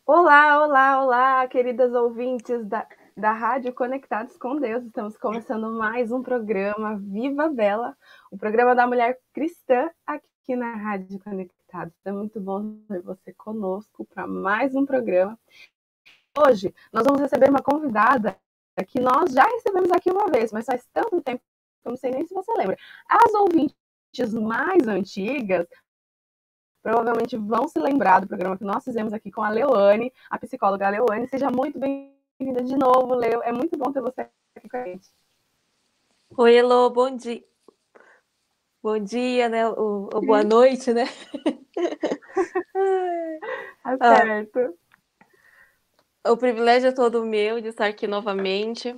Olá, olá, olá, queridas ouvintes da Rádio Conectados com Deus. Estamos começando mais um programa Viva Bela, o programa da mulher cristã aqui na Rádio Conectados. É muito bom ter você conosco para mais um programa. Hoje nós vamos receber uma convidada que nós já recebemos aqui uma vez, mas faz tanto tempo que eu não sei nem se você lembra. As ouvintes mais antigas provavelmente vão se lembrar do programa que nós fizemos aqui com a Leoane, a psicóloga Leoane. Seja muito bem-vinda de novo, Leo. É muito bom ter você aqui com a gente. Oi, Elô, bom dia. Bom dia, né? Ou boa noite, né? Tá Ah, certo. o privilégio é todo meu de estar aqui novamente,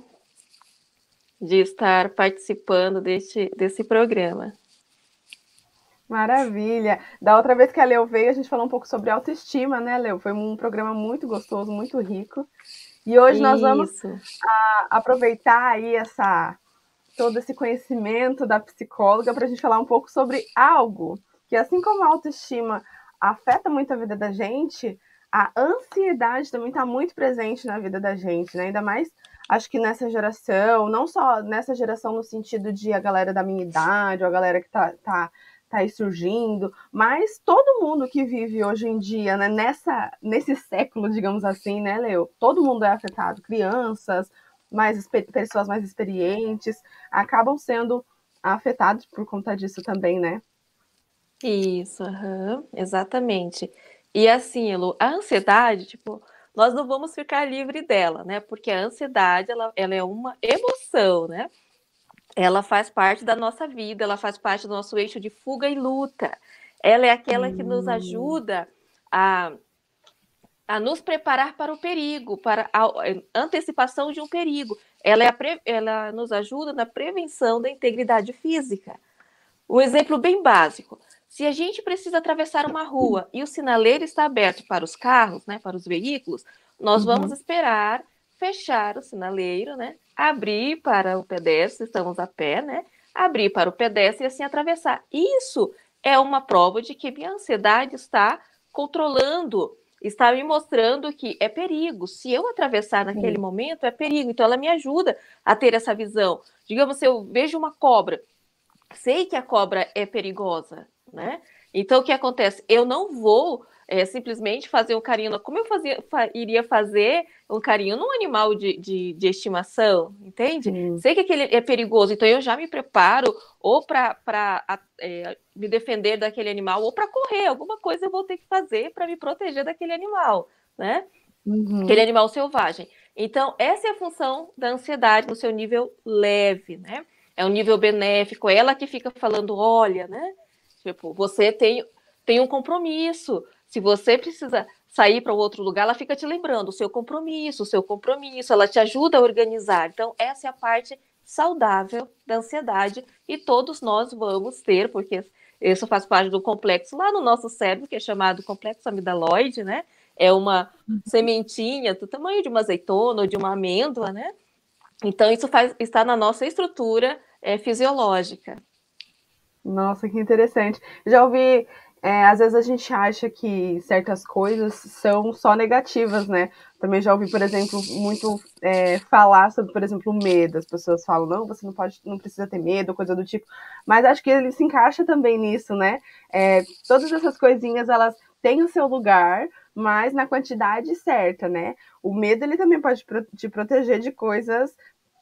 de estar participando desse programa. Maravilha. Da outra vez que a Leo veio, a gente falou um pouco sobre autoestima, né, Leo? Foi um programa muito gostoso, muito rico. E hoje nós vamos Isso. aproveitar aí todo esse conhecimento da psicóloga para a gente falar um pouco sobre algo que, assim como a autoestima afeta muito a vida da gente, a ansiedade também está muito presente na vida da gente, né? Ainda mais, acho que nessa geração, não só nessa geração no sentido de a galera da minha idade, ou a galera que tá aí surgindo, mas todo mundo que vive hoje em dia, né, nesse século, digamos assim, né, Leo? Todo mundo é afetado, crianças, pessoas mais experientes, acabam sendo afetados por conta disso também, né? Isso, aham, exatamente. E assim, Elô, a ansiedade, tipo, nós não vamos ficar livre dela, né? Porque a ansiedade, ela é uma emoção, né? Ela faz parte da nossa vida, ela faz parte do nosso eixo de fuga e luta. Ela é aquela que nos Hum, ajuda a, a nos preparar para o perigo, para a antecipação de um perigo. Ela nos ajuda na prevenção da integridade física. Um exemplo bem básico. Se a gente precisa atravessar uma rua e o sinaleiro está aberto para os carros, né, para os veículos, nós vamos uhum, esperar fechar o sinaleiro, né, abrir para o pedestre, estamos a pé, né, abrir para o pedestre e assim atravessar. Isso é uma prova de que minha ansiedade está controlando, está me mostrando que é perigo. Se eu atravessar naquele sim. momento, é perigo. Então, ela me ajuda a ter essa visão. Digamos, se eu vejo uma cobra, sei que a cobra é perigosa, né? Então, o que acontece? Eu não vou simplesmente fazer um carinho, como eu iria fazer um carinho num animal de estimação, entende? Sim. Sei que aquele é perigoso, então eu já me preparo ou para me defender daquele animal ou para correr, alguma coisa eu vou ter que fazer para me proteger daquele animal, né? Aquele Uhum. animal selvagem. Então, essa é a função da ansiedade no seu nível leve, né? É um nível benéfico, é ela que fica falando, olha, né? Tipo, você tem um compromisso. Se você precisa sair para outro lugar, ela fica te lembrando o seu compromisso, ela te ajuda a organizar. Então, essa é a parte saudável da ansiedade e todos nós vamos ter, porque isso faz parte do complexo lá no nosso cérebro, que é chamado complexo amidaloide, né? É uma sementinha do tamanho de uma azeitona ou de uma amêndoa, né? Então, está na nossa estrutura fisiológica. Nossa, que interessante. Já ouvi, às vezes a gente acha que certas coisas são só negativas, né? Também já ouvi, por exemplo, muito falar sobre, por exemplo, o medo. As pessoas falam, não, você não pode, não precisa ter medo, coisa do tipo. Mas acho que ele se encaixa também nisso, né? Todas essas coisinhas, elas têm o seu lugar, mas na quantidade certa, né? O medo, ele também pode te proteger de coisas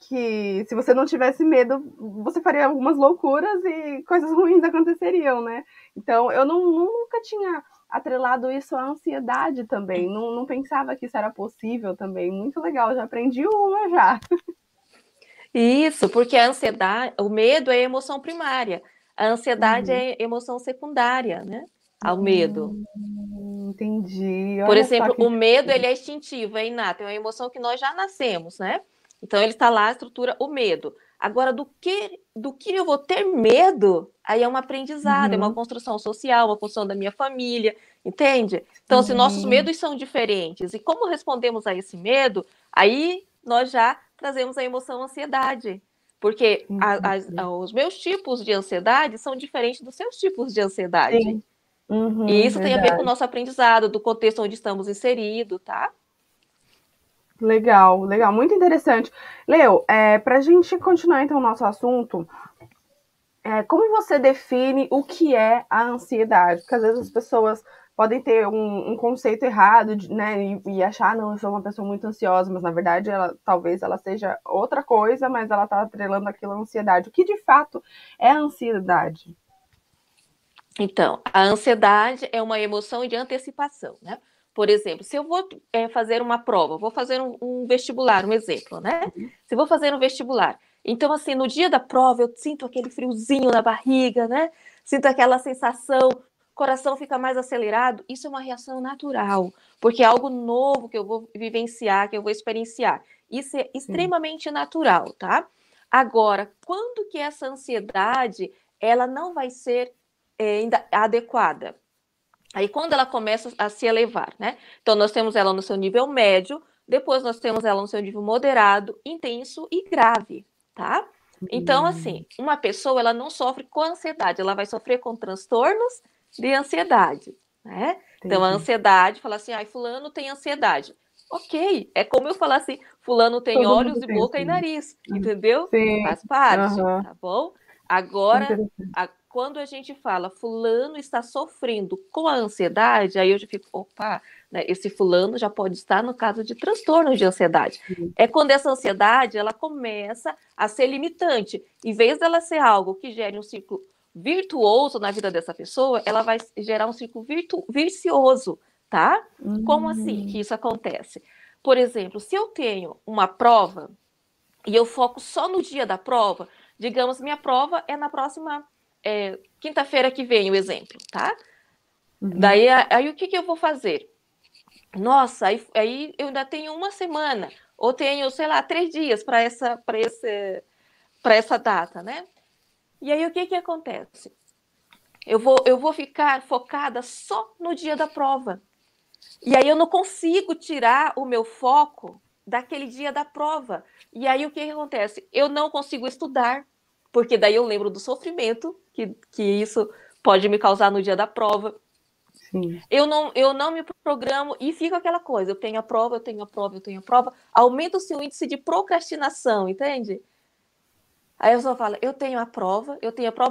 que se você não tivesse medo, você faria algumas loucuras e coisas ruins aconteceriam, né? Então, eu nunca tinha atrelado isso à ansiedade também. Não pensava que isso era possível também. Muito legal, já aprendi uma já. Isso, porque a ansiedade, o medo é a emoção primária, a ansiedade Uhum. é a emoção secundária, né? Ao medo. Entendi. Por Olha só exemplo, que o medo interessante. ele é instintivo, é inato, é uma emoção que nós já nascemos, né? Então ele está lá a estrutura o medo. Agora do que eu vou ter medo? Aí é um aprendizado, é uma Uhum. construção social, uma construção da minha família, entende? Então se nossos Sim, medos são diferentes e como respondemos a esse medo, aí nós já trazemos a emoção ansiedade. Porque entendi. os meus tipos de ansiedade são diferentes dos seus tipos de ansiedade. Sim. E isso tem a ver com o verdade. nosso aprendizado, do contexto onde estamos inseridos, tá? Legal, legal, muito interessante. Leo, para a gente continuar então o nosso assunto, como você define o que é a ansiedade? Porque às vezes as pessoas podem ter um conceito errado, né, e achar, não, eu sou uma pessoa muito ansiosa, mas na verdade talvez ela seja outra coisa, mas ela está atrelando aquilo à ansiedade. O que de fato é a ansiedade? Então, a ansiedade é uma emoção de antecipação, né? Por exemplo, se eu vou fazer uma prova, vou fazer um vestibular, um exemplo, né? Se eu vou fazer um vestibular, então, assim, no dia da prova, eu sinto aquele friozinho na barriga, né? Sinto aquela sensação, o coração fica mais acelerado. Isso é uma reação natural, porque é algo novo que eu vou vivenciar, que eu vou experienciar. Isso é Sim. extremamente natural, tá? Agora, quando que essa ansiedade, ela não vai ser adequada? Aí, quando ela começa a se elevar, né? Então, nós temos ela no seu nível médio, depois nós temos ela no seu nível moderado, intenso e grave, tá? Então, assim, uma pessoa, ela não sofre com ansiedade, ela vai sofrer com transtornos de ansiedade, né? Então, a Entendi. ansiedade, fala assim, ai, fulano tem ansiedade. Ok, é como eu falar assim, fulano tem Todo olhos mundo e tem boca e ansiedade. nariz, entendeu? Sim, Faz parte, aham, tá bom? Agora, interessante. quando a gente fala fulano está sofrendo com a ansiedade, aí eu já fico, opa, né, esse fulano já pode estar no caso de transtorno de ansiedade. É quando essa ansiedade ela começa a ser limitante. Em vez dela ser algo que gere um ciclo virtuoso na vida dessa pessoa, ela vai gerar um ciclo vicioso, tá? Como assim que Hum, isso acontece? Por exemplo, se eu tenho uma prova e eu foco só no dia da prova, digamos, minha prova é na próxima quinta-feira que vem, o exemplo, tá? uhum. Daí, aí o que, que eu vou fazer? Nossa, aí eu ainda tenho uma semana, ou tenho, sei lá, 3 dias para essa data, né? E aí o que, que acontece? Eu vou ficar focada só no dia da prova. E aí eu não consigo tirar o meu foco daquele dia da prova. E aí o que acontece? Eu não consigo estudar, porque daí eu lembro do sofrimento que isso pode me causar no dia da prova. Sim. Eu não me programo e fica aquela coisa, eu tenho a prova, eu tenho a prova, eu tenho a prova, aumenta o seu índice de procrastinação, entende? Aí a pessoa fala, eu tenho a prova,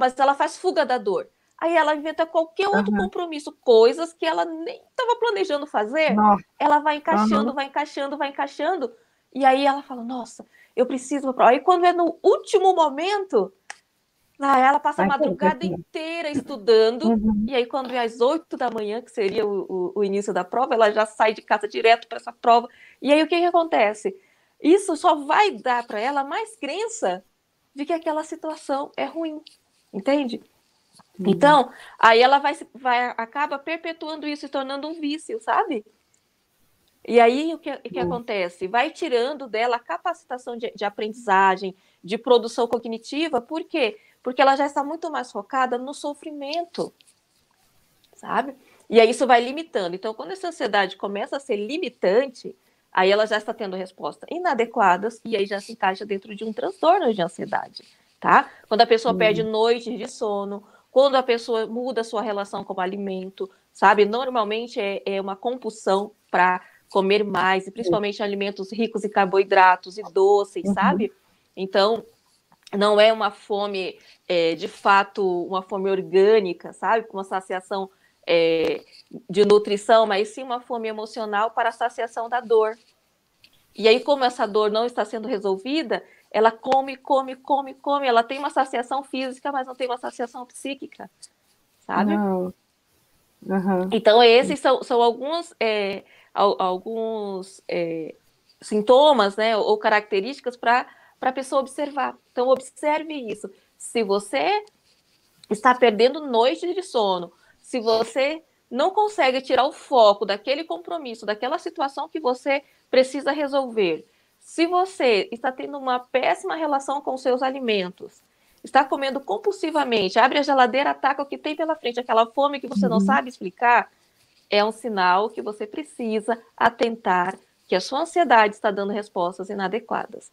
mas ela faz fuga da dor. Aí ela inventa qualquer outro Aham. compromisso, coisas que ela nem estava planejando fazer. Nossa. Ela vai Aham. encaixando, vai encaixando, vai encaixando. E aí ela fala, nossa, eu preciso da prova. Aí quando é no último momento, ela passa a Aí pronto, vai madrugada estudar. inteira estudando. Uhum. E aí quando é às 8 da manhã, que seria o início da prova, ela já sai de casa direto para essa prova. E aí o que, que acontece? Isso só vai dar para ela mais crença de que aquela situação é ruim, entende? Entendi. Então, aí ela acaba perpetuando isso e tornando um vício, sabe? E aí o que Hum. acontece? Vai tirando dela a capacitação de aprendizagem, de produção cognitiva, por quê? Porque ela já está muito mais focada no sofrimento, sabe? E aí isso vai limitando. Então, quando essa ansiedade começa a ser limitante, aí ela já está tendo respostas inadequadas e aí já se encaixa dentro de um transtorno de ansiedade, tá? Quando a pessoa perde Hum. noites de sono, quando a pessoa muda a sua relação com o alimento, sabe? Normalmente é uma compulsão para comer mais, e principalmente alimentos ricos em carboidratos e doces, Uhum. sabe? Então, não é uma fome, de fato, uma fome orgânica, sabe? Com uma saciação é, de nutrição, mas sim uma fome emocional para a saciação da dor. E aí, como essa dor não está sendo resolvida, ela come, come, come, come. Ela tem uma saciação física, mas não tem uma saciação psíquica, sabe? Não. Aham. Então, esses são alguns sintomas, né, ou características para a pessoa observar. Então, observe isso. Se você está perdendo noites de sono, se você não consegue tirar o foco daquele compromisso, daquela situação que você precisa resolver, se você está tendo uma péssima relação com os seus alimentos, está comendo compulsivamente, abre a geladeira, ataca o que tem pela frente, aquela fome que você não Uhum. sabe explicar, é um sinal que você precisa atentar que a sua ansiedade está dando respostas inadequadas.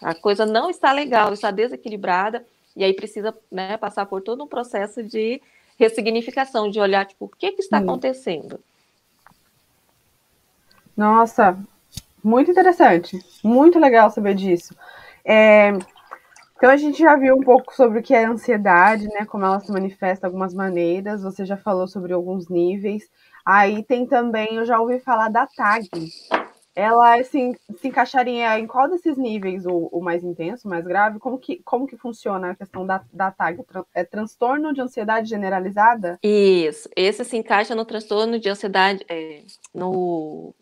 A coisa não está legal, está desequilibrada, e aí precisa, né, passar por todo um processo de ressignificação, de olhar, tipo, o que está acontecendo? Nossa, muito interessante. Muito legal saber disso. Então a gente já viu um pouco sobre o que é ansiedade, né? Como ela se manifesta de algumas maneiras. Você já falou sobre alguns níveis. Aí tem também, eu já ouvi falar da TAG. Ela assim, se encaixaria em qual desses níveis? O mais intenso, o mais grave? Como que funciona a questão da TAG? É transtorno de ansiedade generalizada? Isso, esse se encaixa no transtorno de ansiedade, no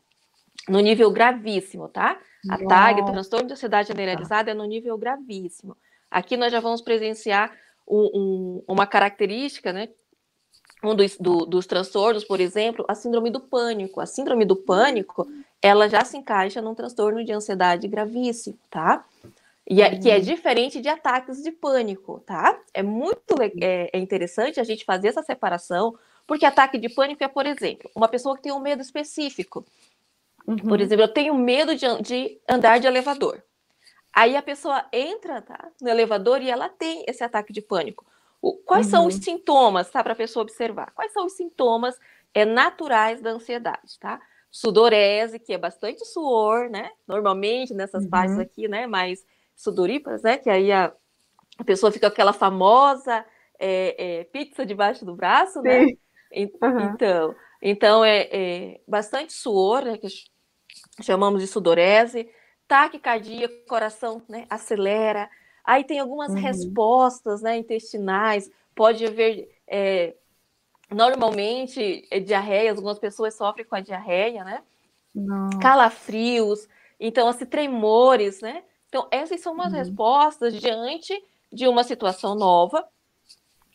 nível gravíssimo, tá? A TAG, Nossa. transtorno de ansiedade generalizada, é no nível gravíssimo. Aqui nós já vamos presenciar uma característica, né? Dos transtornos, por exemplo, a síndrome do pânico. A síndrome do pânico, ela já se encaixa num transtorno de ansiedade gravíssimo, tá? Que é diferente de ataques de pânico, tá? É muito interessante a gente fazer essa separação, porque ataque de pânico é, por exemplo, uma pessoa que tem um medo específico. Por exemplo, eu tenho medo de andar de elevador. Aí a pessoa entra, tá, no elevador e ela tem esse ataque de pânico. Quais são os sintomas, tá, para a pessoa observar? Quais são os sintomas naturais da ansiedade, tá? Sudorese, que é bastante suor, né? Normalmente nessas partes aqui, né, mais sudoríparas, né? Que aí a pessoa fica com aquela famosa pizza debaixo do braço, né? Então é bastante suor, né? Que chamamos de sudorese, taquicardia, coração, né, acelera. Aí tem algumas respostas, né, intestinais, pode haver normalmente diarreia, algumas pessoas sofrem com a diarreia, né? Calafrios, então assim, tremores, né? Então essas são umas respostas diante de uma situação nova,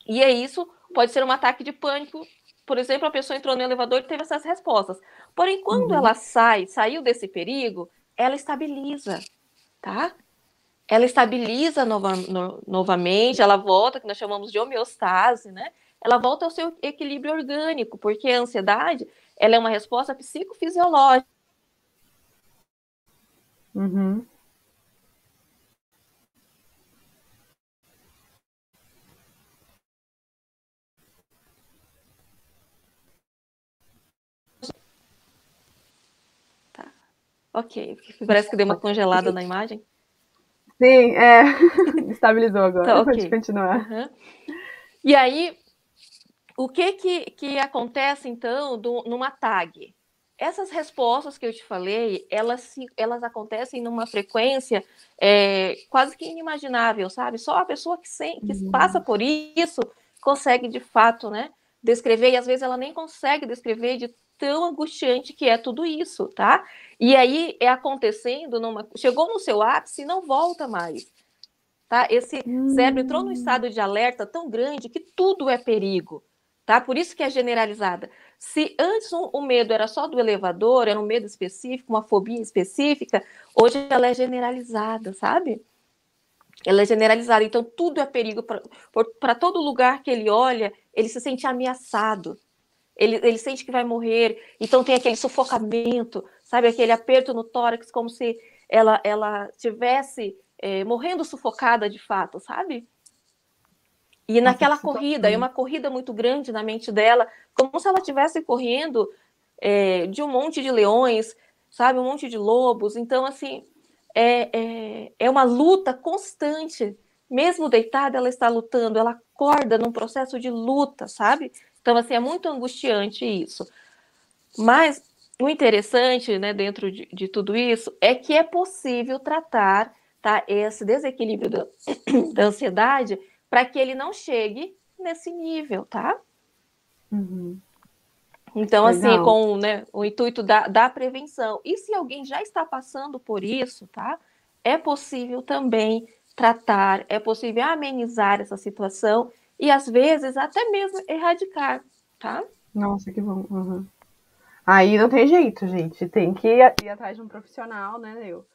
e isso pode ser um ataque de pânico. Por exemplo, a pessoa entrou no elevador e teve essas respostas. Porém, quando ela saiu desse perigo, ela estabiliza, tá? Ela estabiliza novamente, ela volta, que nós chamamos de homeostase, né? Ela volta ao seu equilíbrio orgânico, porque a ansiedade, ela é uma resposta psicofisiológica. Tá. Ok, parece que deu uma congelada na imagem. Sim, estabilizou agora. Tá, Pode ok. continuar. E aí, o que acontece, então, numa tag? Essas respostas que eu te falei, elas acontecem numa frequência quase que inimaginável, sabe? Só a pessoa que passa por isso consegue, de fato, né, descrever, e às vezes ela nem consegue descrever de tão angustiante que é tudo isso, tá? E aí é acontecendo, chegou no seu ápice e não volta mais. Tá? Esse cérebro entrou num estado de alerta tão grande que tudo é perigo. Tá? Por isso que é generalizada. Se antes o medo era só do elevador, era um medo específico, uma fobia específica, hoje ela é generalizada, sabe? Ela é generalizada, então tudo é perigo. Para todo lugar que ele olha, ele se sente ameaçado. Ele sente que vai morrer, então tem aquele sufocamento, sabe? Aquele aperto no tórax, como se ela tivesse morrendo sufocada de fato, sabe? E naquela corrida, é uma corrida muito grande na mente dela, como se ela estivesse correndo de um monte de leões, sabe? Um monte de lobos. Então, assim, é uma luta constante. Mesmo deitada, ela está lutando, ela acorda num processo de luta, sabe? Então, assim, é muito angustiante isso. Mas o interessante, né, dentro de tudo isso, é que é possível tratar, tá, esse desequilíbrio da ansiedade para que ele não chegue nesse nível, tá? Então, assim, com, né, o intuito da prevenção. E se alguém já está passando por isso, tá? É possível também tratar, é possível amenizar essa situação e, às vezes, até mesmo erradicar, tá? Nossa, que bom. Aí não tem jeito, gente. Tem que ir atrás de um profissional, né, eu?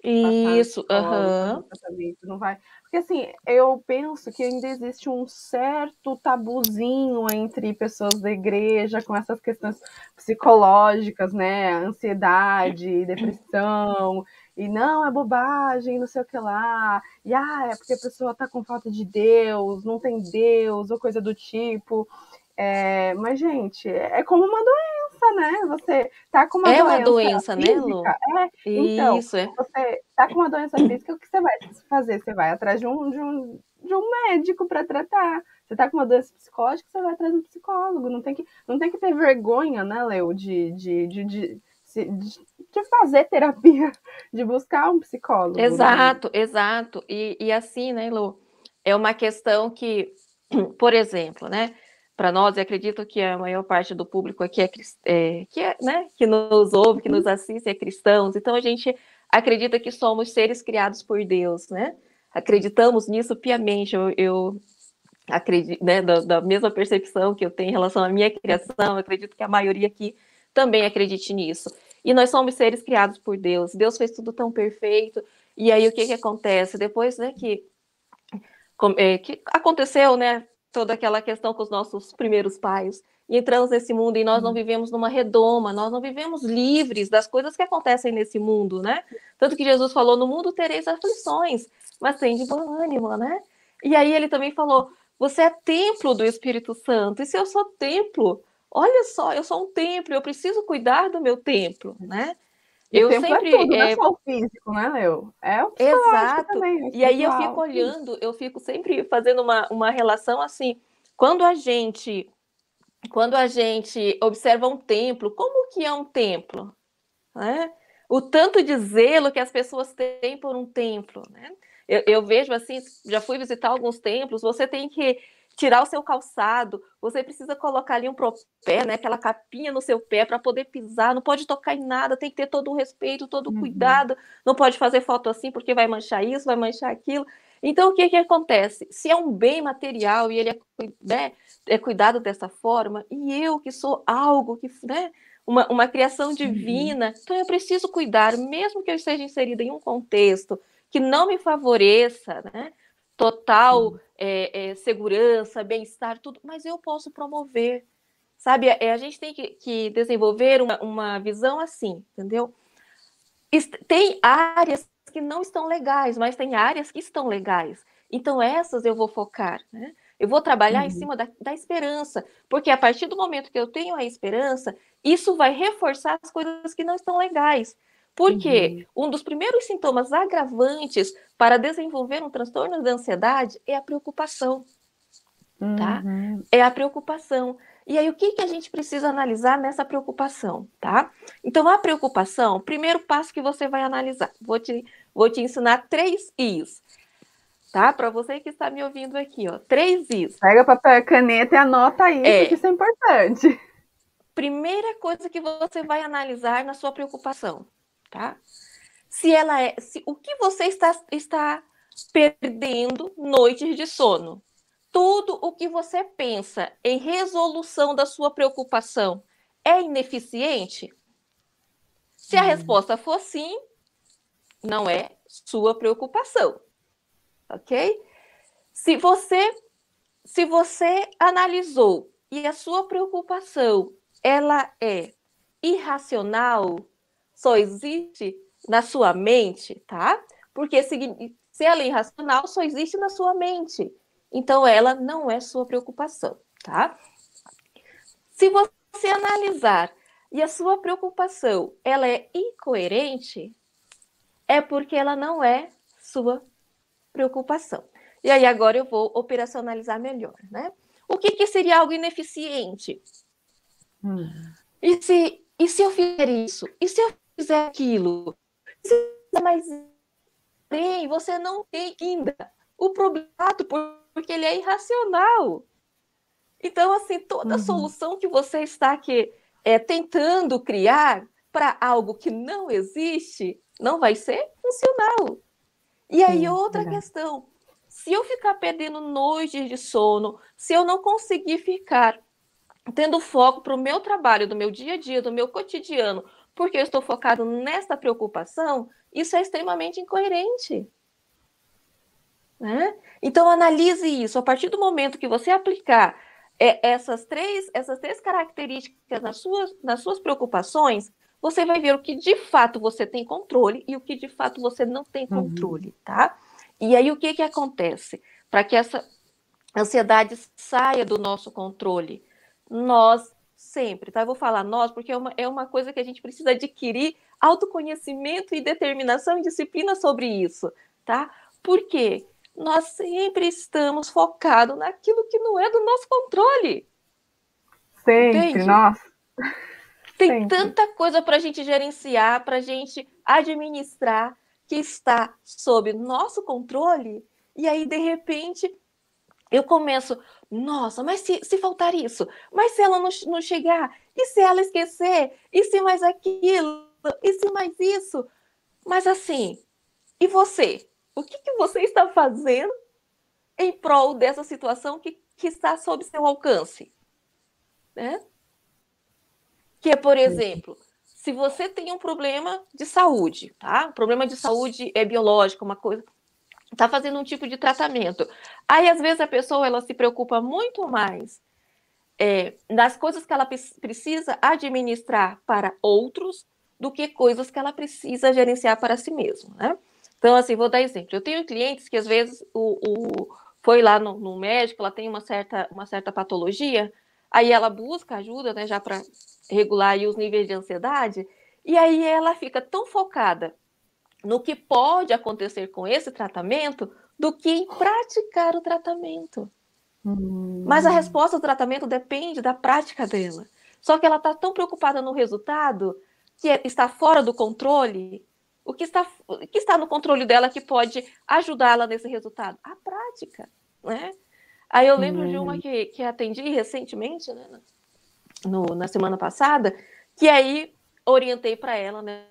Passar no Isso, psicólogo, fazer um tratamento, não vai. Porque assim, eu penso que ainda existe um certo tabuzinho entre pessoas da igreja com essas questões psicológicas, né? Ansiedade, depressão. e não, é bobagem, não sei o que lá, e é porque a pessoa tá com falta de Deus, não tem Deus, ou coisa do tipo. Mas, gente, é como uma doença, né? Você tá com uma É uma doença doença, né, Lu? física, então, Isso, é. você tá com uma doença física, o que você vai fazer? Você vai atrás de um médico para tratar. Você tá com uma doença psicológica, você vai atrás de um psicólogo. Não tem que ter vergonha, né, Leo, de fazer terapia, de buscar um psicólogo. Exato, exato. E assim, né, Lu? É uma questão que, por exemplo, né? Para nós, eu acredito que a maior parte do público aqui né, que nos ouve, que nos assiste, é cristãos. Então, a gente acredita que somos seres criados por Deus, né? Acreditamos nisso piamente. Eu acredito, né, da mesma percepção que eu tenho em relação à minha criação, eu acredito que a maioria aqui também acredite nisso. E nós somos seres criados por Deus. Deus fez tudo tão perfeito. E aí, o que acontece? Depois, né, que aconteceu, né, toda aquela questão com os nossos primeiros pais, e entramos nesse mundo e nós não vivemos numa redoma, nós não vivemos livres das coisas que acontecem nesse mundo, né? Tanto que Jesus falou, no mundo tereis aflições, mas tem de bom ânimo, né? E aí ele também falou, você é templo do Espírito Santo, e se eu sou templo, olha só, eu sou um templo, eu preciso cuidar do meu templo, né? E o Eu tempo é sempre tudo, não é só o físico, né, Leo? É o psicológico Exato. também, o E aí eu fico espiritual. olhando, eu fico sempre fazendo uma relação assim. Quando a gente, quando a gente observa um templo, como que é um templo? Né? O tanto de zelo que as pessoas têm por um templo, né? Eu vejo assim, já fui visitar alguns templos, você tem que tirar o seu calçado, você precisa colocar ali um propé, né, aquela capinha no seu pé para poder pisar, não pode tocar em nada, tem que ter todo o respeito, todo o cuidado, não pode fazer foto assim porque vai manchar isso, vai manchar aquilo. Então, o que acontece? Se é um bem material e ele né, é cuidado dessa forma, e eu que sou algo que, né, uma criação divina, então eu preciso cuidar, mesmo que eu esteja inserida em um contexto que não me favoreça, né, total segurança, bem-estar, tudo, mas eu posso promover, sabe? A gente tem que desenvolver uma visão assim, entendeu? Tem áreas que não estão legais, mas tem áreas que estão legais. Então, essas eu vou focar, né? Eu vou trabalhar em cima da esperança, porque a partir do momento que eu tenho a esperança, isso vai reforçar as coisas que não estão legais. Porque um dos primeiros sintomas agravantes para desenvolver um transtorno da ansiedade é a preocupação, tá? É a preocupação. E aí, o que a gente precisa analisar nessa preocupação, tá? Então, a preocupação, primeiro passo que você vai analisar, vou te ensinar 3 Is, tá? Para você que está me ouvindo aqui, ó, 3 Is. Pega papel e caneta e anota isso, que isso é importante. Primeira coisa que você vai analisar na sua preocupação, tá? O que você está perdendo noites de sono. Tudo o que você pensa em resolução da sua preocupação é ineficiente? Se a resposta for sim, não é sua preocupação, ok? Se você analisou e a sua preocupação ela é irracional, só existe na sua mente, tá? Porque se ela é irracional, só existe na sua mente. Então, ela não é sua preocupação, tá? Se você analisar e a sua preocupação ela é incoerente, é porque ela não é sua preocupação. E aí agora eu vou operacionalizar melhor, né? O que seria algo ineficiente? E se eu fizer isso? E se eu fizer aquilo? E se eu fizer mais bem, você não tem ainda o problema porque ele é irracional. Então, assim, toda solução que você está aqui tentando criar para algo que não existe, não vai ser funcional. E aí, outra questão, se eu ficar perdendo noites de sono, se eu não conseguir ficar tendo foco para o meu trabalho, do meu dia a dia, do meu cotidiano, porque eu estou focado nessa preocupação, isso é extremamente incoerente. Né? Então, analise isso. A partir do momento que você aplicar essas três características nas suas preocupações, você vai ver o que de fato você tem controle e o que de fato você não tem controle, tá? E aí o que que acontece? Para que essa ansiedade saia do nosso controle, nós sempre, tá? Eu vou falar nós porque é uma coisa que a gente precisa adquirir autoconhecimento e determinação e disciplina sobre isso, tá? Por quê? Nós sempre estamos focados naquilo que não é do nosso controle. Sempre, Entende? nossa, Tem sempre. tanta coisa para a gente gerenciar, para a gente administrar, que está sob nosso controle, e aí, de repente, eu começo, nossa, mas se faltar isso? Mas se ela não chegar? E se ela esquecer? E se mais aquilo? E se mais isso? Mas assim, e você? O que, que você está fazendo em prol dessa situação que está sob seu alcance? Né? Que é, por exemplo, se você tem um problema de saúde, tá? Um problema de saúde é biológico, uma coisa, tá fazendo um tipo de tratamento. Aí, às vezes, a pessoa ela se preocupa muito mais das coisas que ela precisa administrar para outros do que coisas que ela precisa gerenciar para si mesma, né? Então, assim, vou dar exemplo. Eu tenho clientes que, às vezes, foi lá no médico, ela tem uma certa patologia, aí ela busca ajuda, né, já para regular aí os níveis de ansiedade, e aí ela fica tão focada no que pode acontecer com esse tratamento do que em praticar o tratamento. Mas a resposta do tratamento depende da prática dela. Só que ela está tão preocupada no resultado que está fora do controle. O que está no controle dela que pode ajudá-la nesse resultado? A prática, né? Aí eu lembro de uma que atendi recentemente, né, na semana passada, que aí orientei para ela, né,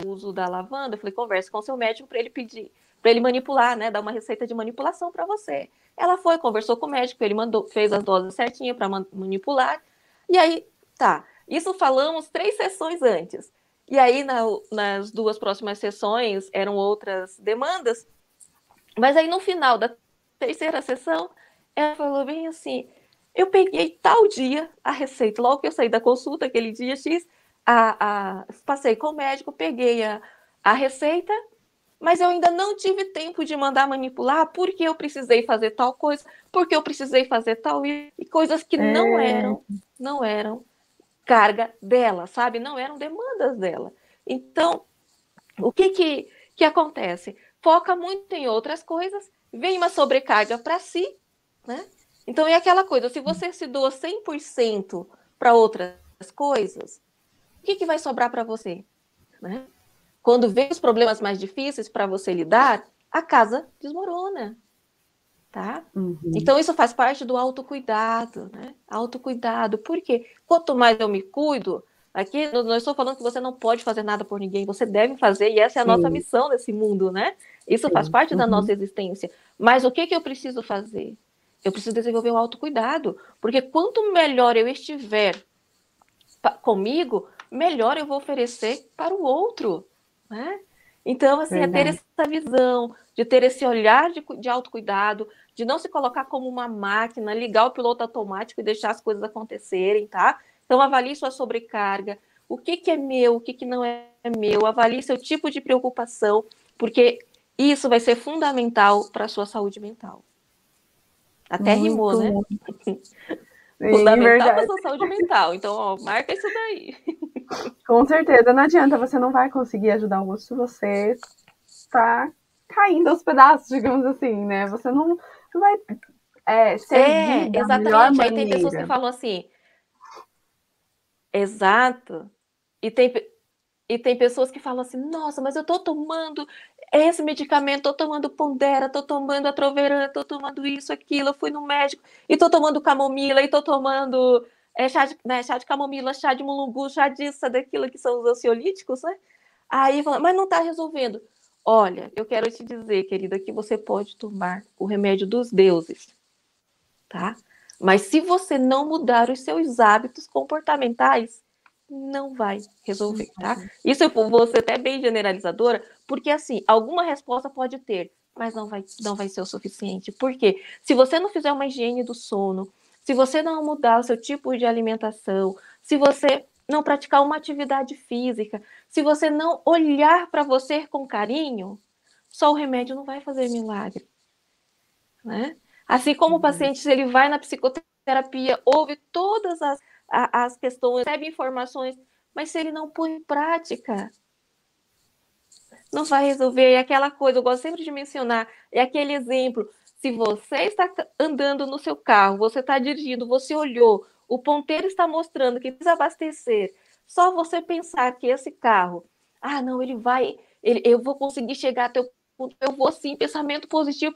o uso da lavanda. Eu falei, converse com seu médico para ele pedir, para ele manipular, né, dar uma receita de manipulação para você. Ela foi, conversou com o médico, ele mandou, fez as doses certinhas para manipular. E aí, tá. Isso falamos 3 sessões antes. E aí, nas 2 próximas sessões, eram outras demandas. Mas aí, no final da 3ª sessão, ela falou bem assim, eu peguei tal dia a receita, logo que eu saí da consulta, aquele dia X, passei com o médico, peguei a receita, mas eu ainda não tive tempo de mandar manipular porque eu precisei fazer tal coisa, porque eu precisei fazer tal e coisas que não eram carga dela, sabe? Não eram demandas dela. Então, o que acontece? Foca muito em outras coisas, vem uma sobrecarga para si, né? Então, é aquela coisa, se você se doa 100% para outras coisas, o que vai sobrar para você? Né? Quando vem os problemas mais difíceis para você lidar, a casa desmorona, tá? Então, isso faz parte do autocuidado, né? Autocuidado. Por quê? Quanto mais eu me cuido, aqui não estou falando que você não pode fazer nada por ninguém, você deve fazer, e essa é a nossa missão nesse mundo, né? Isso faz parte da nossa existência. Mas o que eu preciso fazer? Eu preciso desenvolver o autocuidado, porque quanto melhor eu estiver comigo, melhor eu vou oferecer para o outro, né? Então, assim, é ter essa visão, de ter esse olhar de autocuidado, de não se colocar como uma máquina, ligar o piloto automático e deixar as coisas acontecerem, tá? Então, avalie sua sobrecarga, o que é meu, o que não é meu, avalie seu tipo de preocupação, porque isso vai ser fundamental para a sua saúde mental. Até rimou, Muito, né? sim, Fundamental para a verdade. sua saúde mental. Então, ó, marca isso daí. Com certeza, não adianta, você não vai conseguir ajudar o outro se você tá caindo aos pedaços, digamos assim, né? Você não vai servir da melhor Exatamente. Aí tem pessoas que maneira. falam assim, exato. E tem pessoas que falam assim, nossa, mas eu tô tomando esse medicamento, tô tomando Pondera, tô tomando Atroveran, tô tomando isso, aquilo, eu fui no médico, e tô tomando camomila, e tô tomando chá de camomila, chá de mulungu, chá disso, daquilo, que são os ansiolíticos, né? Aí fala, mas não tá resolvendo. Olha, eu quero te dizer, querida, que você pode tomar o remédio dos deuses, tá? Mas se você não mudar os seus hábitos comportamentais, não vai resolver, tá? Isso eu vou ser até bem generalizadora, porque assim, alguma resposta pode ter, mas não vai ser o suficiente. Por quê? Se você não fizer uma higiene do sono, se você não mudar o seu tipo de alimentação, se você não praticar uma atividade física, se você não olhar para você com carinho, só o remédio não vai fazer milagre, né? Assim como o paciente, se ele vai na psicoterapia, ouve todas as questões, recebe informações, mas se ele não põe em prática, não vai resolver. É aquela coisa, eu gosto sempre de mencionar, é aquele exemplo. Se você está andando no seu carro, você está dirigindo, você olhou, o ponteiro está mostrando que precisa abastecer, só você pensar que esse carro, não, eu vou conseguir chegar até o ponto, eu vou sim, pensamento positivo,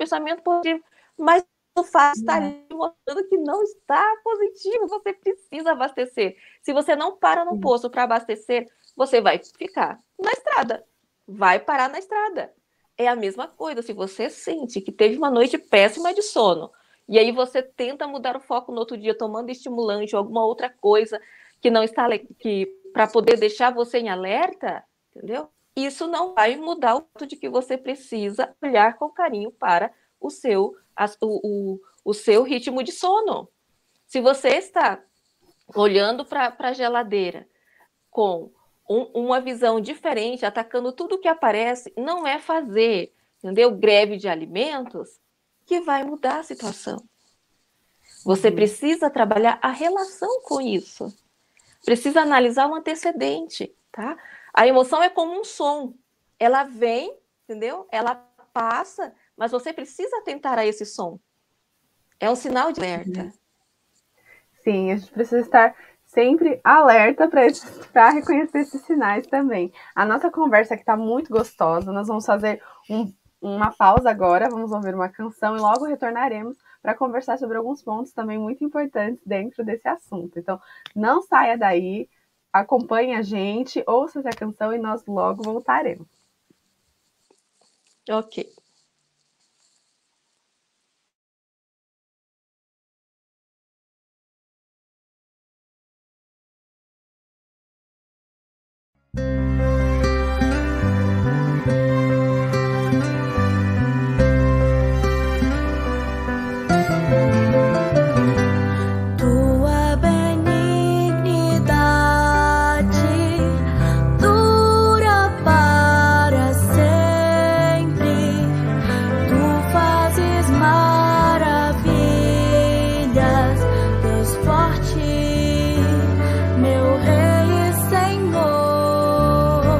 mas o fato está ali mostrando que não está positivo, você precisa abastecer. Se você não para no posto para abastecer, você vai ficar na estrada, vai parar na estrada. É a mesma coisa, se você sente que teve uma noite péssima de sono, e aí você tenta mudar o foco no outro dia, tomando estimulante ou alguma outra coisa que não está para poder deixar você em alerta, entendeu? Isso não vai mudar o fato de que você precisa olhar com carinho para o seu ritmo de sono. Se você está olhando para a geladeira com uma visão diferente, atacando tudo que aparece, não é fazer, entendeu? Greve de alimentos que vai mudar a situação. Você precisa trabalhar a relação com isso. Precisa analisar o antecedente, tá? A emoção é como um som. Ela vem, entendeu? Ela passa, mas você precisa atentar a esse som. É um sinal de alerta. Sim, a gente precisa estar sempre alerta para reconhecer esses sinais também. A nossa conversa aqui está muito gostosa. Nós vamos fazer uma pausa agora, vamos ouvir uma canção e logo retornaremos para conversar sobre alguns pontos também muito importantes dentro desse assunto. Então, não saia daí, acompanhe a gente, ouça essa canção e nós logo voltaremos. Ok. Meu Rei e Senhor.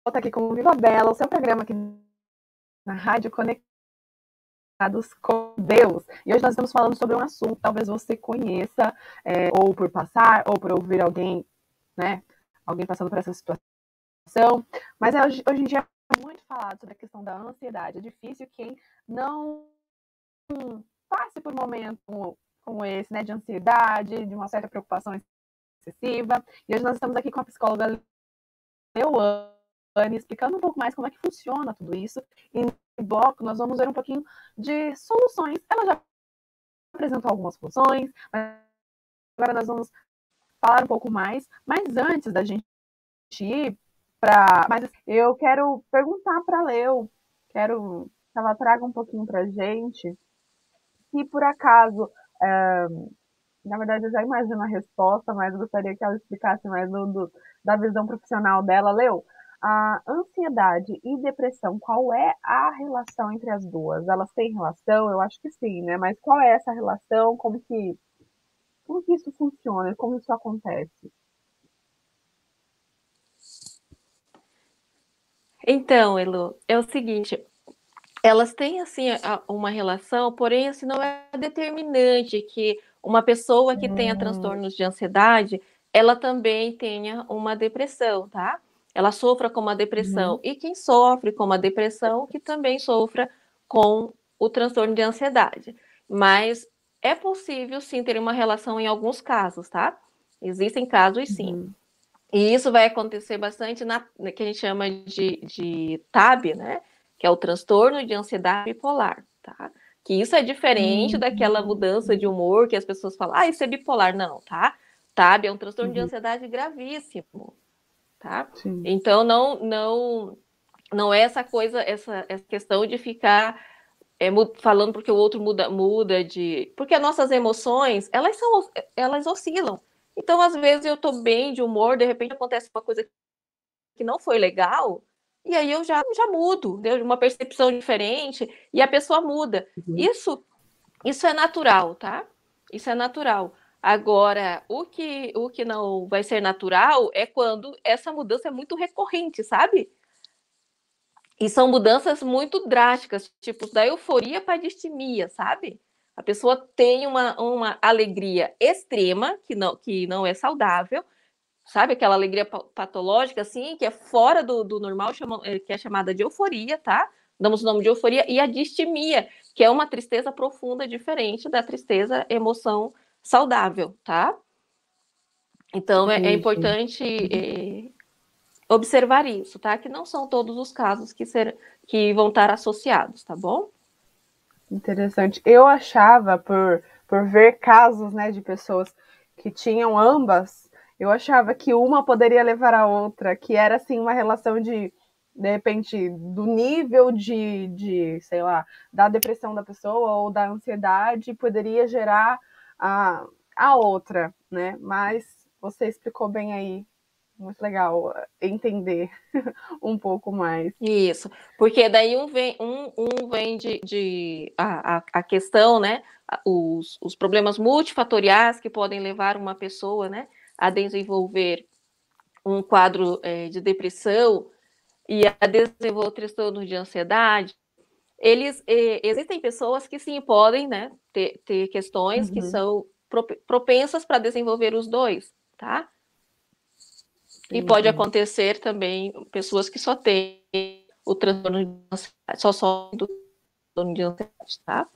volta aqui com o Viva Bela, o seu programa aqui na Rádio Conectados com Deus. E hoje nós estamos falando sobre um assunto que talvez você conheça, ou por passar, ou por ouvir alguém, né? Alguém passando por essa situação. Mas hoje em dia é muito falado sobre a questão da ansiedade. É difícil quem não passe por um momento como esse, né? De ansiedade, de uma certa preocupação excessiva. E hoje nós estamos aqui com a psicóloga Leuane, explicando um pouco mais como é que funciona tudo isso. E nesse bloco nós vamos ver um pouquinho de soluções. Ela já apresentou algumas soluções, mas agora nós vamos falar um pouco mais. Mas antes da gente ir para... Mas eu quero perguntar para a Leu, quero que ela traga um pouquinho para a gente, se por acaso... Na verdade, eu já imagino a resposta, mas gostaria que ela explicasse mais da visão profissional dela. Leu, a ansiedade e depressão, qual é a relação entre as duas? Elas têm relação? Eu acho que sim, né? Mas qual é essa relação? Como que isso funciona? Como isso acontece? Então, Elo, é o seguinte, elas têm assim uma relação, porém assim não é determinante que uma pessoa que tenha transtornos de ansiedade, ela também tenha uma depressão, tá? Ela sofra com uma depressão e quem sofre com uma depressão que também sofra com o transtorno de ansiedade. Mas é possível sim ter uma relação em alguns casos, tá? Existem casos sim. E isso vai acontecer bastante que a gente chama de TAB, né? Que é o transtorno de ansiedade bipolar, tá? Que isso é diferente daquela mudança de humor que as pessoas falam, ah, isso é bipolar. Não, tá? TAB é um transtorno de ansiedade gravíssimo, tá? Sim. Então, não é essa coisa, essa questão de ficar falando porque o outro muda de... Porque as nossas emoções, elas oscilam. Então, às vezes, eu tô bem de humor, de repente acontece uma coisa que não foi legal, e aí eu já mudo, deu uma percepção diferente, e a pessoa muda. Isso é natural, tá? Isso é natural. Agora, o que não vai ser natural é quando essa mudança é muito recorrente, sabe? E são mudanças muito drásticas, tipo da euforia para a distimia, sabe? A pessoa tem uma alegria extrema, que não é saudável, sabe? Aquela alegria patológica, assim, que é fora do normal, que é chamada de euforia, tá? Damos o nome de euforia, e a distimia, que é uma tristeza profunda, diferente da tristeza, emoção saudável, tá? Então, é importante observar isso, tá? Que não são todos os casos que vão estar associados, tá bom? Interessante. Eu achava, por ver casos, né, de pessoas que tinham ambas, eu achava que uma poderia levar a outra, que era, assim, uma relação de repente, do nível sei lá, da depressão da pessoa ou da ansiedade, poderia gerar a outra, né? Mas você explicou bem aí. Muito legal entender um pouco mais. Isso, porque daí um vem a questão, né? Os problemas multifatoriais que podem levar uma pessoa, né, a desenvolver um quadro de depressão e a desenvolver transtorno de ansiedade. Existem pessoas que sim podem, né, ter questões que são propensas para desenvolver os dois, tá? E pode acontecer também pessoas que só têm o transtorno de ansiedade, só do transtorno de ansiedade, tá?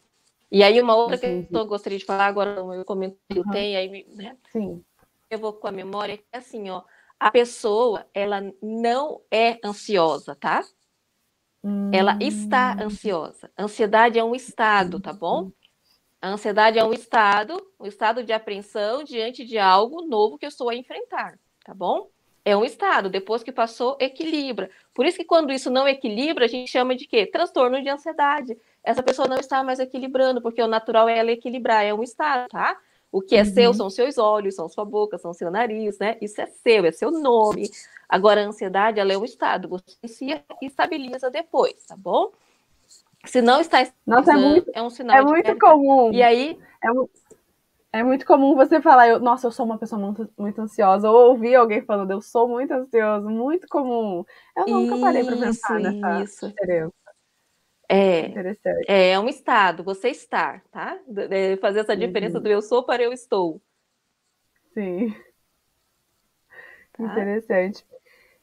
E aí uma outra questão que eu gostaria de falar, agora eu comento que eu tenho, aí, né? Sim. Eu vou com a memória, que é assim, ó, a pessoa, ela não é ansiosa, tá? Ela está ansiosa. Ansiedade é um estado, tá bom? A ansiedade é um estado de apreensão diante de algo novo que eu estou a enfrentar, tá bom? É um estado, depois que passou, equilibra. Por isso que quando isso não equilibra, a gente chama de quê? Transtorno de ansiedade. Essa pessoa não está mais equilibrando, porque o natural é ela equilibrar, é um estado, tá? O que é seu são seus olhos, são sua boca, são seu nariz, né? Isso é seu nome. Agora, a ansiedade, ela é um estado, você se estabiliza depois, tá bom? Se não está Nossa, estabilizando, é um sinal de muito alerta. comum. E aí... É muito comum você falar, nossa, eu sou uma pessoa muito ansiosa, ou ouvir alguém falando, eu sou muito ansioso, muito comum. Eu nunca parei para Isso, pensar nessa isso. diferença. É, Interessante. é um estado, você estar, tá? Fazer essa diferença Uhum. do eu sou para eu estou, Sim, tá? interessante.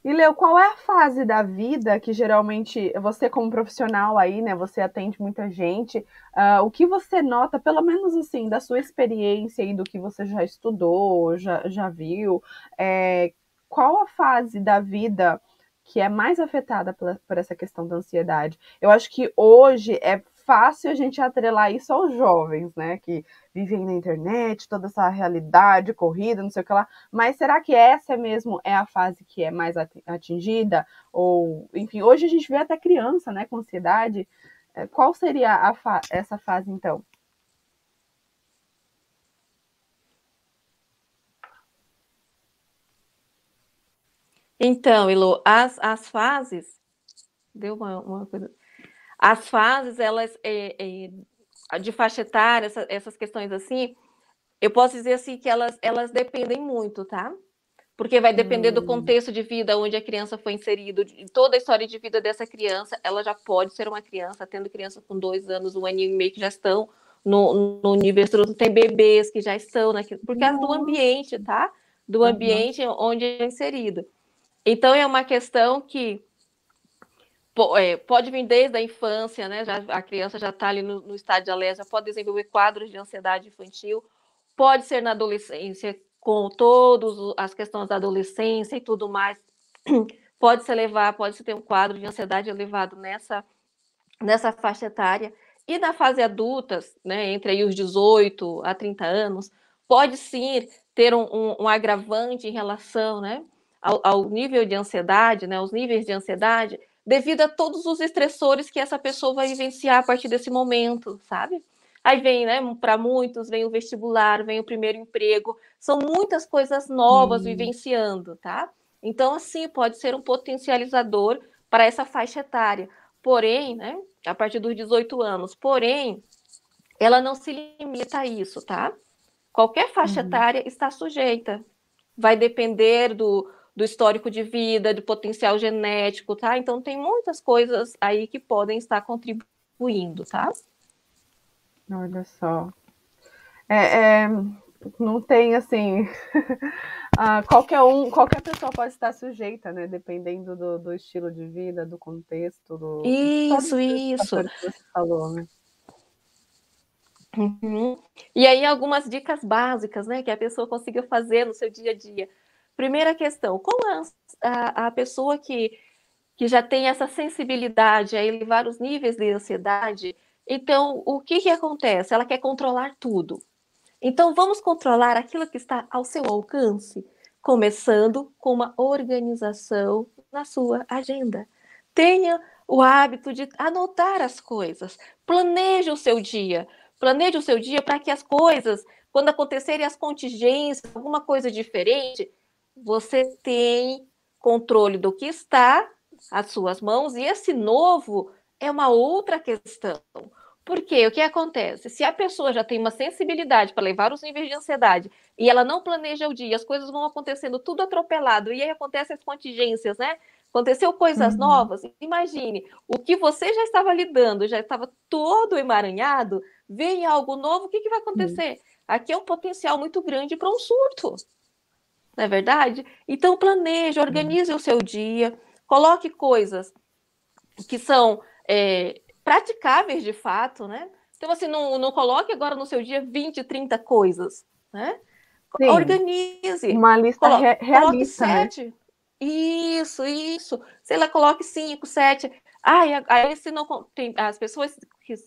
E, Leo, qual é a fase da vida que geralmente você, como profissional aí, né, você atende muita gente, o que você nota, pelo menos assim, da sua experiência e do que você já estudou, já viu, qual a fase da vida que é mais afetada por essa questão da ansiedade? Eu acho que hoje é fácil a gente atrelar isso aos jovens, né, que vivem na internet, toda essa realidade, corrida, não sei o que lá. Mas será que essa mesmo é a fase que é mais atingida? Ou, enfim, hoje a gente vê até criança, né, com ansiedade. Qual seria essa fase, então? Então, Elo, as fases, deu uma coisa. As fases, elas, de faixa etária, essas questões assim, eu posso dizer assim que elas dependem muito, tá? Porque vai depender do Hum, contexto de vida onde a criança foi inserida, de toda a história de vida dessa criança, ela já pode ser uma criança, tendo criança com 2 anos, 1 aninho e meio, que já estão no nível, tem bebês que já estão naquilo, por causa do nossa. ambiente, tá? Do Uhum. ambiente onde é inserido. Então, é uma questão que pode vir desde a infância, né? A criança já está ali no estádio de alerta, já pode desenvolver quadros de ansiedade infantil, pode ser na adolescência, com todas as questões da adolescência e tudo mais, pode se ter um quadro de ansiedade elevado nessa faixa etária. E na fase adulta, né, entre aí os 18 a 30 anos, pode sim ter um agravante em relação, né, ao nível de ansiedade, né, aos níveis de ansiedade, devido a todos os estressores que essa pessoa vai vivenciar a partir desse momento, sabe? Aí vem, né, para muitos, vem o vestibular, vem o primeiro emprego, são muitas coisas novas Sim. vivenciando, tá? Então, assim, pode ser um potencializador para essa faixa etária. Porém, né, a partir dos 18 anos, porém, ela não se limita a isso, tá? Qualquer faixa Uhum. etária está sujeita. Vai depender do histórico de vida, do potencial genético, tá? Então, tem muitas coisas aí que podem estar contribuindo, tá? Olha só. É, é, não tem assim. Qualquer pessoa pode estar sujeita, né? Dependendo do estilo de vida, do contexto, de todos Isso, esses isso. fatores que você falou, né? Uhum. E aí, algumas dicas básicas, né, que a pessoa consiga fazer no seu dia a dia. Primeira questão, como a pessoa que já tem essa sensibilidade a elevar os níveis de ansiedade, então o que acontece? Ela quer controlar tudo. Então vamos controlar aquilo que está ao seu alcance, começando com uma organização na sua agenda. Tenha o hábito de anotar as coisas, planeje o seu dia. Planeje o seu dia para que as coisas, quando acontecerem as contingências, alguma coisa diferente, você tem controle do que está às suas mãos, e esse novo é uma outra questão. Porque o que acontece? Se a pessoa já tem uma sensibilidade para levar os níveis de ansiedade e ela não planeja o dia, as coisas vão acontecendo tudo atropelado, e aí acontecem as contingências, né? Aconteceu coisas Uhum. novas, imagine, o que você já estava lidando, já estava todo emaranhado, vem algo novo, o que vai acontecer? Aqui é um potencial muito grande para um surto, não é verdade? Então planeje, organize o seu dia, coloque coisas que são praticáveis de fato, né? Então, assim, não coloque agora no seu dia 20, 30 coisas, né? Sim, Organize, uma lista coloque realista, né? 7. Isso. Sei lá, coloque 5, 7. Aí se não tem, as pessoas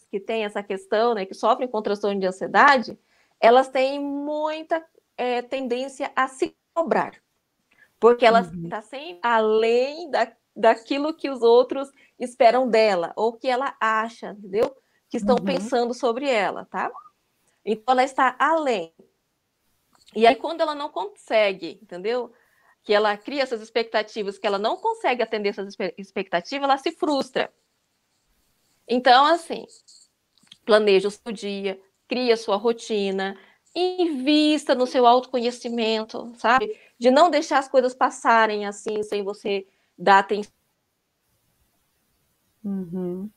que têm essa questão, né, que sofrem com transtorno de ansiedade, elas têm muita tendência a se cobrar, porque ela Uhum. está sempre além daquilo que os outros esperam dela, ou que ela acha, entendeu? Que estão Uhum. pensando sobre ela, tá? Então ela está além. E aí, quando ela não consegue, entendeu? Que ela cria essas expectativas, que ela não consegue atender essas expectativas, ela se frustra. Então, assim, planeja o seu dia, cria a sua rotina, invista no seu autoconhecimento, sabe? De não deixar as coisas passarem assim, sem você dar atenção. Uhum.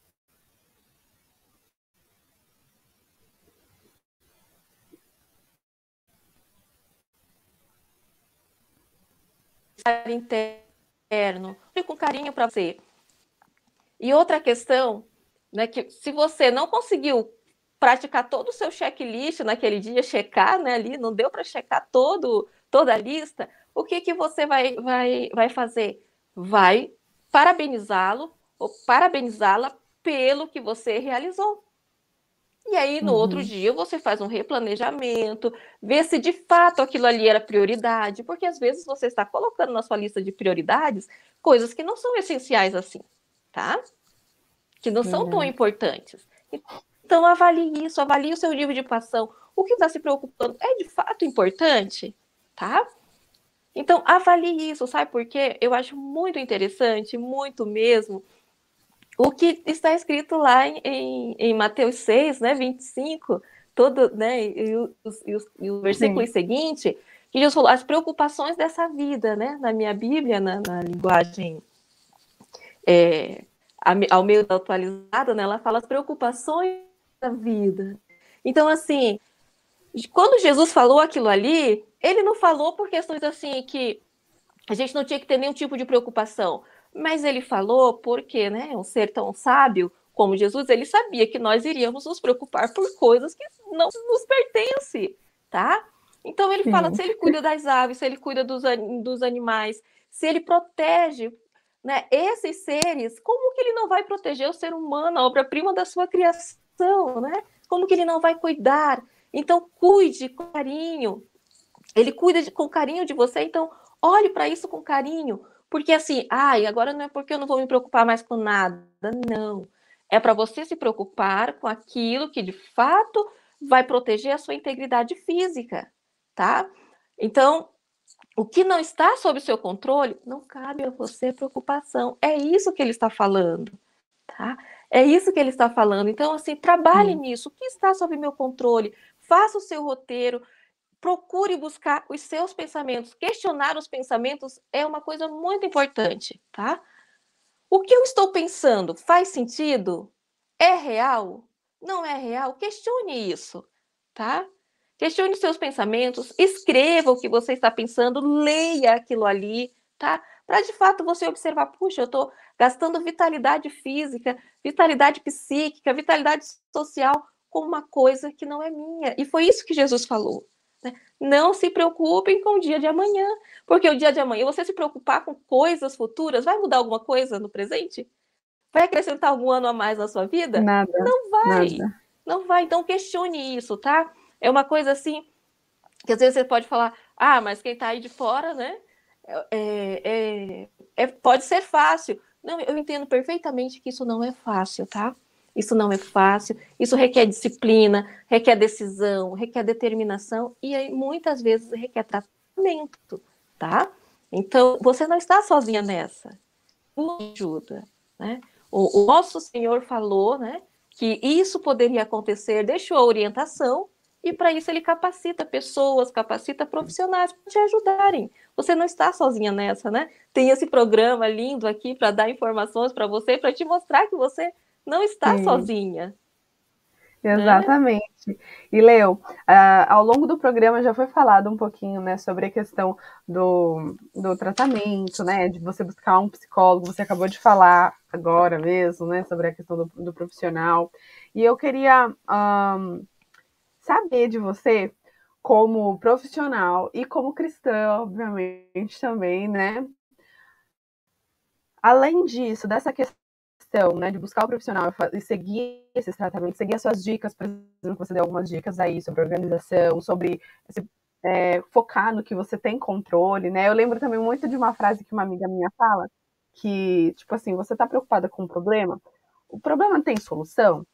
Interno, com carinho para você. E outra questão, né, que se você não conseguiu praticar todo o seu checklist naquele dia, checar, né, ali, não deu para checar toda a lista, o que que você vai fazer? Vai parabenizá-lo ou parabenizá-la pelo que você realizou. E aí, no outro Uhum. dia, você faz um replanejamento, vê se de fato aquilo ali era prioridade, porque às vezes você está colocando na sua lista de prioridades coisas que não são essenciais assim, tá? Que não são tão Verdade. importantes. Então, avalie isso, avalie o seu nível de preocupação. O que está se preocupando é de fato importante, tá? Então, avalie isso, sabe por quê? Eu acho muito interessante, muito mesmo, o que está escrito lá em Mateus 6, né, 25, todo, né, e o versículo Sim. seguinte, que Jesus falou, as preocupações dessa vida, né, na minha Bíblia, na linguagem ao meio da atualizada, né, ela fala as preocupações da vida. Então, assim, quando Jesus falou aquilo ali, ele não falou por questões assim que a gente não tinha que ter nenhum tipo de preocupação. Mas ele falou porque, né, um ser tão sábio como Jesus, ele sabia que nós iríamos nos preocupar por coisas que não nos pertencem, tá? Então ele fala, Sim. se ele cuida das aves, se ele cuida dos animais, se ele protege, né, esses seres, como que ele não vai proteger o ser humano, a obra-prima da sua criação, né? Como que ele não vai cuidar? Então cuide com carinho, ele cuida com carinho de você, então olhe para isso com carinho. Porque assim, ai, agora não é porque eu não vou me preocupar mais com nada. Não. É para você se preocupar com aquilo que de fato vai proteger a sua integridade física, tá? Então, o que não está sob seu controle, não cabe a você preocupação. É isso que ele está falando, tá? É isso que ele está falando. Então, assim, trabalhe Sim. nisso. O que está sob meu controle? Faça o seu roteiro, procure buscar os seus pensamentos. Questionar os pensamentos é uma coisa muito importante, tá? O que eu estou pensando faz sentido? É real? Não é real? Questione isso, tá? Questione seus pensamentos, escreva o que você está pensando, leia aquilo ali, tá? Para de fato você observar, puxa, eu estou gastando vitalidade física, vitalidade psíquica, vitalidade social com uma coisa que não é minha. E foi isso que Jesus falou. Né? Não se preocupem com o dia de amanhã, porque o dia de amanhã, você se preocupar com coisas futuras, vai mudar alguma coisa no presente? Vai acrescentar algum ano a mais na sua vida? Nada. Não vai. Nada. Não vai. Então questione isso, tá? É uma coisa assim que às vezes você pode falar, ah, mas quem tá aí de fora, né? Pode ser fácil. Não, eu entendo perfeitamente que isso não é fácil, tá? Isso não é fácil, isso requer disciplina, requer decisão, requer determinação e aí, muitas vezes requer tratamento, tá? Então, você não está sozinha nessa. Ajuda, né? O nosso Senhor falou, né, que isso poderia acontecer, deixou a orientação e para isso ele capacita pessoas, capacita profissionais para te ajudarem. Você não está sozinha nessa, né? Tem esse programa lindo aqui para dar informações para você, para te mostrar que você não está Sim. sozinha, né? Exatamente. E, Leo, ao longo do programa já foi falado um pouquinho, né, sobre a questão do tratamento, né, de você buscar um psicólogo. Você acabou de falar agora mesmo, né, sobre a questão do profissional. E eu queria saber de você, como profissional e como cristã, obviamente, também, né, além disso, dessa questão, né, de buscar o profissional e seguir esses tratamentos, seguir as suas dicas, por exemplo, você deu algumas dicas aí sobre organização, sobre focar no que você tem controle, né? Eu lembro também muito de uma frase que uma amiga minha fala, que, tipo assim, você tá preocupada com o problema tem solução?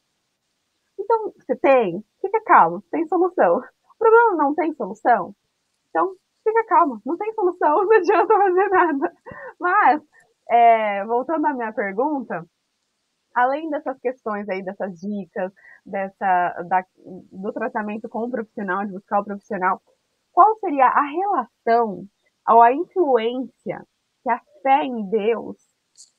Então, você tem, fica calmo, tem solução. O problema não tem solução? Então, fica calma, não tem solução, não adianta fazer nada. Mas, voltando à minha pergunta, além dessas questões aí, dessas dicas, do tratamento com o profissional, de buscar o profissional, qual seria a relação ou a influência que a fé em Deus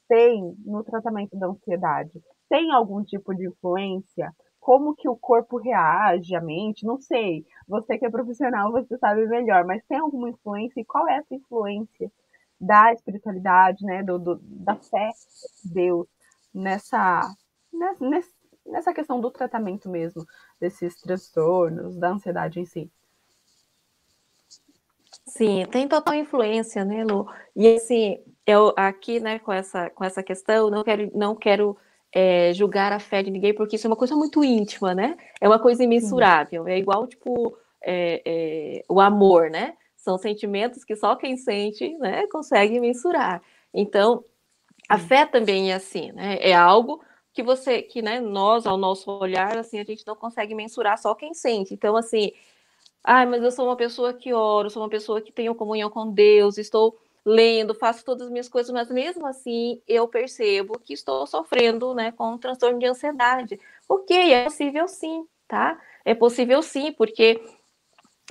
tem no tratamento da ansiedade? Tem algum tipo de influência? Como que o corpo reage, a mente? Não sei. Você que é profissional, você sabe melhor, mas tem alguma influência? E qual é essa influência da espiritualidade, né, da fé em Deus nessa, nessa questão do tratamento mesmo, desses transtornos, da ansiedade em si? Sim, tem total influência, né, Lu? E assim, eu aqui, né, com essa questão, não quero julgar a fé de ninguém, porque isso é uma coisa muito íntima, né? É uma coisa Sim. imensurável. É igual, tipo, o amor, né? São sentimentos que só quem sente, né, consegue mensurar. Então, a Sim. fé também é assim, né? É algo que, né, nós, ao nosso olhar, assim, a gente não consegue mensurar, só quem sente. Então, assim, mas eu sou uma pessoa que oro, sou uma pessoa que tenho comunhão com Deus, estou lendo, faço todas as minhas coisas, mas mesmo assim eu percebo que estou sofrendo, né, com um transtorno de ansiedade. Ok, é possível sim, tá? É possível sim, porque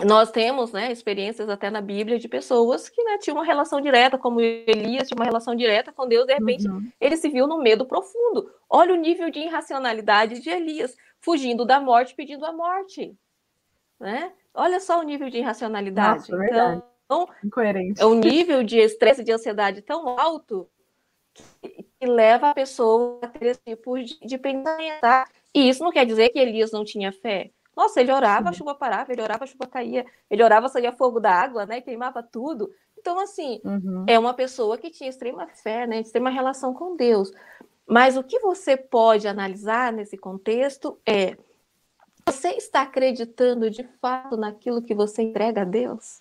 nós temos, né, experiências até na Bíblia de pessoas que, né, tinham uma relação direta, como Elias tinha uma relação direta com Deus, de repente Uhum. ele se viu no medo profundo. Olha o nível de irracionalidade de Elias, fugindo da morte, pedindo a morte, né? Olha só o nível de irracionalidade. Nossa, verdade. Então, Incoerente. é um nível de estresse e de ansiedade tão alto que leva a pessoa a ter esse tipo de pensamento, tá? E isso não quer dizer que Elias não tinha fé. Nossa, ele orava, a Sim. chuva parava, ele orava, a chuva caía, ele orava, saía fogo da água, né? Queimava tudo. Então, assim, Uhum. é uma pessoa que tinha extrema fé, né? Extrema relação com Deus. Mas o que você pode analisar nesse contexto é: você está acreditando de fato naquilo que você entrega a Deus?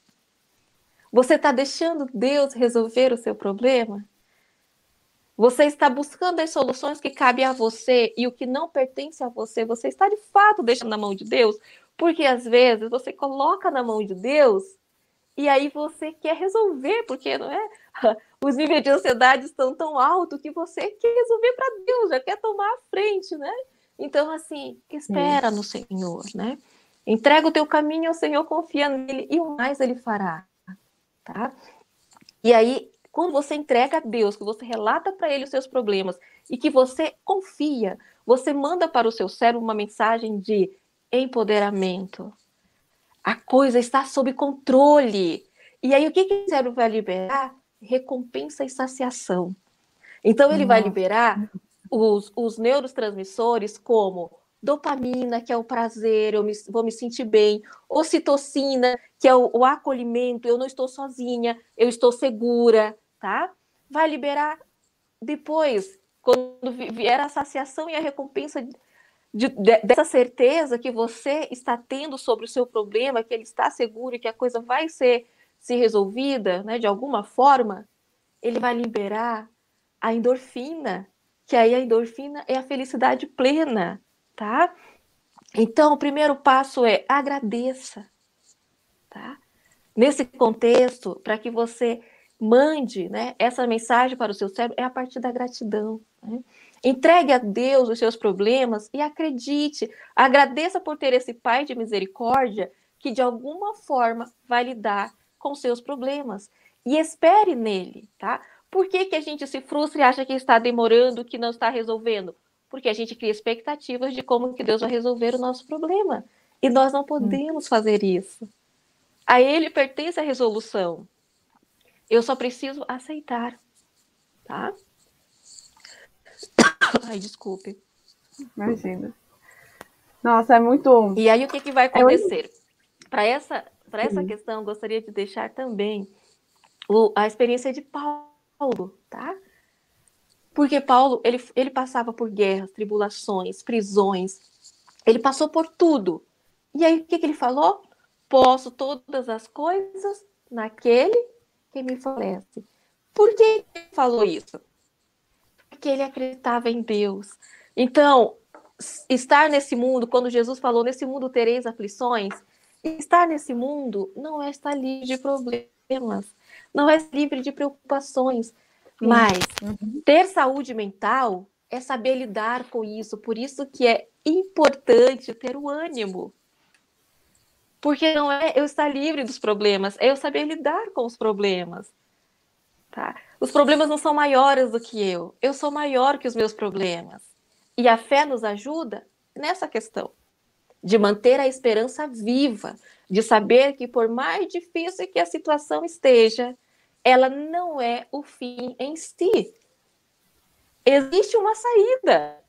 Você está deixando Deus resolver o seu problema? Você está buscando as soluções que cabem a você e o que não pertence a você, você está de fato deixando na mão de Deus? Porque às vezes você coloca na mão de Deus e aí você quer resolver, porque não é? Os níveis de ansiedade estão tão altos que você quer resolver para Deus, já quer tomar a frente, né? Então, assim, Sim. espera no Senhor, né? Entrega o teu caminho ao Senhor, confia nele e o mais ele fará, tá? E aí, quando você entrega a Deus, que você relata para ele os seus problemas e que você confia, você manda para o seu cérebro uma mensagem de empoderamento. A coisa está sob controle. E aí, o que o cérebro vai liberar? Recompensa e saciação. Então, ele vai Nossa. liberar os neurotransmissores como dopamina, que é o prazer, vou me sentir bem, ocitocina, que é o acolhimento, eu não estou sozinha, eu estou segura, tá? Vai liberar depois, quando vier a saciação e a recompensa dessa certeza que você está tendo sobre o seu problema, que ele está seguro e que a coisa vai ser resolvida, né, de alguma forma, ele vai liberar a endorfina, que aí a endorfina é a felicidade plena, tá? Então, o primeiro passo é agradeça, tá? Nesse contexto, para que você mande, né, essa mensagem para o seu cérebro, é a partir da gratidão. Né? Entregue a Deus os seus problemas e acredite, agradeça por ter esse Pai de misericórdia que de alguma forma vai lidar com seus problemas e espere nele, tá? Por que a gente se frustra e acha que está demorando, que não está resolvendo? Porque a gente cria expectativas de como que Deus vai resolver o nosso problema. E nós não podemos fazer isso. A ele pertence a resolução. Eu só preciso aceitar, tá? Ai, desculpe. Imagina. Nossa, é muito. E aí, o que vai É muito. acontecer? Para essa Sim. questão, gostaria de deixar também a experiência de Paulo, tá? Porque Paulo, ele passava por guerras, tribulações, prisões. Ele passou por tudo. E aí, o que ele falou? Posso todas as coisas naquele que me fortalece. Por que ele falou isso? Porque ele acreditava em Deus. Então, estar nesse mundo, quando Jesus falou, nesse mundo tereis aflições, estar nesse mundo não é estar livre de problemas, não é livre de preocupações, Sim. mas Uhum. ter saúde mental é saber lidar com isso. Por isso que é importante ter o ânimo. Porque não é eu estar livre dos problemas, é eu saber lidar com os problemas. Tá? Os problemas não são maiores do que eu sou maior que os meus problemas. E a fé nos ajuda nessa questão, de manter a esperança viva, de saber que por mais difícil que a situação esteja, ela não é o fim em si. Existe uma saída,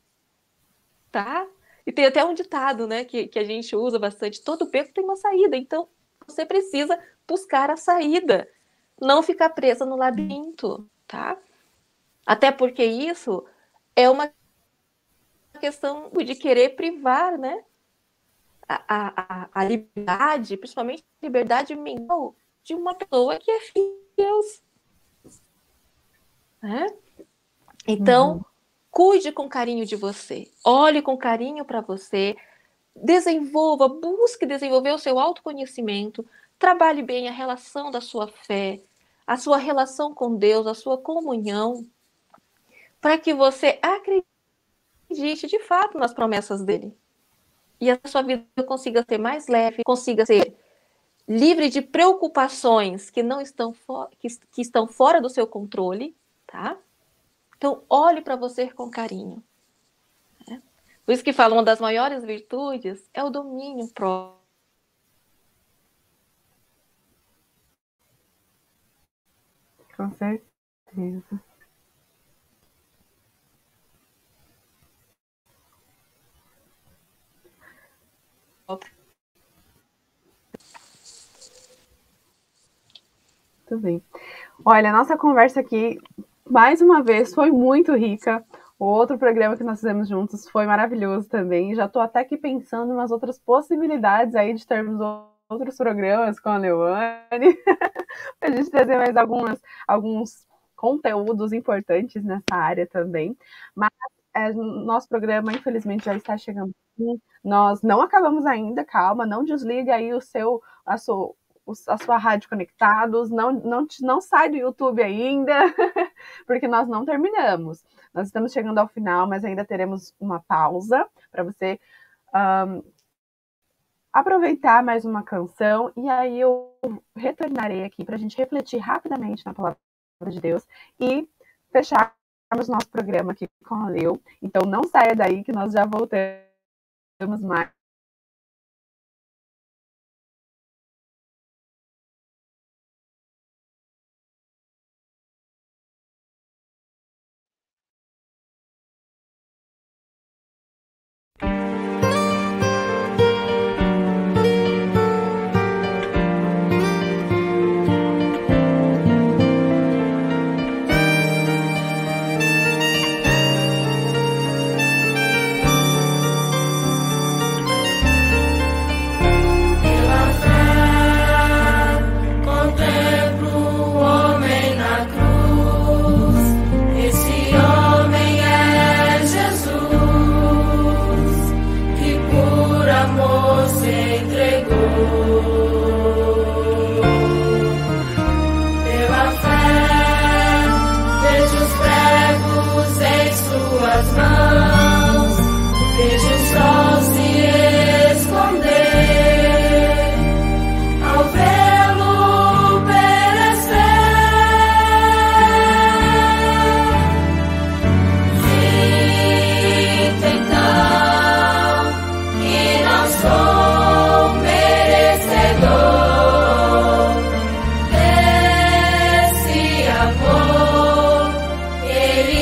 tá? E tem até um ditado, né, que a gente usa bastante, todo beco tem uma saída, então você precisa buscar a saída, não ficar presa no labirinto, tá? Até porque isso é uma questão de querer privar, né, a liberdade, principalmente a liberdade mental de uma pessoa que é filha de Deus. Né? Então, cuide com carinho de você, olhe com carinho para você, desenvolva, busque desenvolver o seu autoconhecimento, trabalhe bem a relação da sua fé, a sua relação com Deus, a sua comunhão, para que você acredite de fato nas promessas dele. E a sua vida consiga ser mais leve, consiga ser livre de preocupações que não estão que estão fora do seu controle, tá? Então, olhe para você com carinho. Né? Por isso que falam, uma das maiores virtudes é o domínio próprio. Com certeza. Muito bem. Olha, a nossa conversa aqui, mais uma vez, foi muito rica. O outro programa que nós fizemos juntos foi maravilhoso também. Já estou até aqui pensando em umas outras possibilidades aí de termos outros programas com a Leoane, para a gente trazer mais alguns conteúdos importantes nessa área também. Mas nosso programa, infelizmente, já está chegando. Nós não acabamos ainda, calma, não desliga aí a sua rádio Conectados, não sai do YouTube ainda, porque nós não terminamos. Nós estamos chegando ao final, mas ainda teremos uma pausa para você aproveitar mais uma canção, e aí eu retornarei aqui para a gente refletir rapidamente na palavra de Deus e fecharmos nosso programa aqui com a Leo. Então não saia daí que nós já voltamos mais.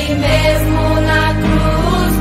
Mesmo na cruz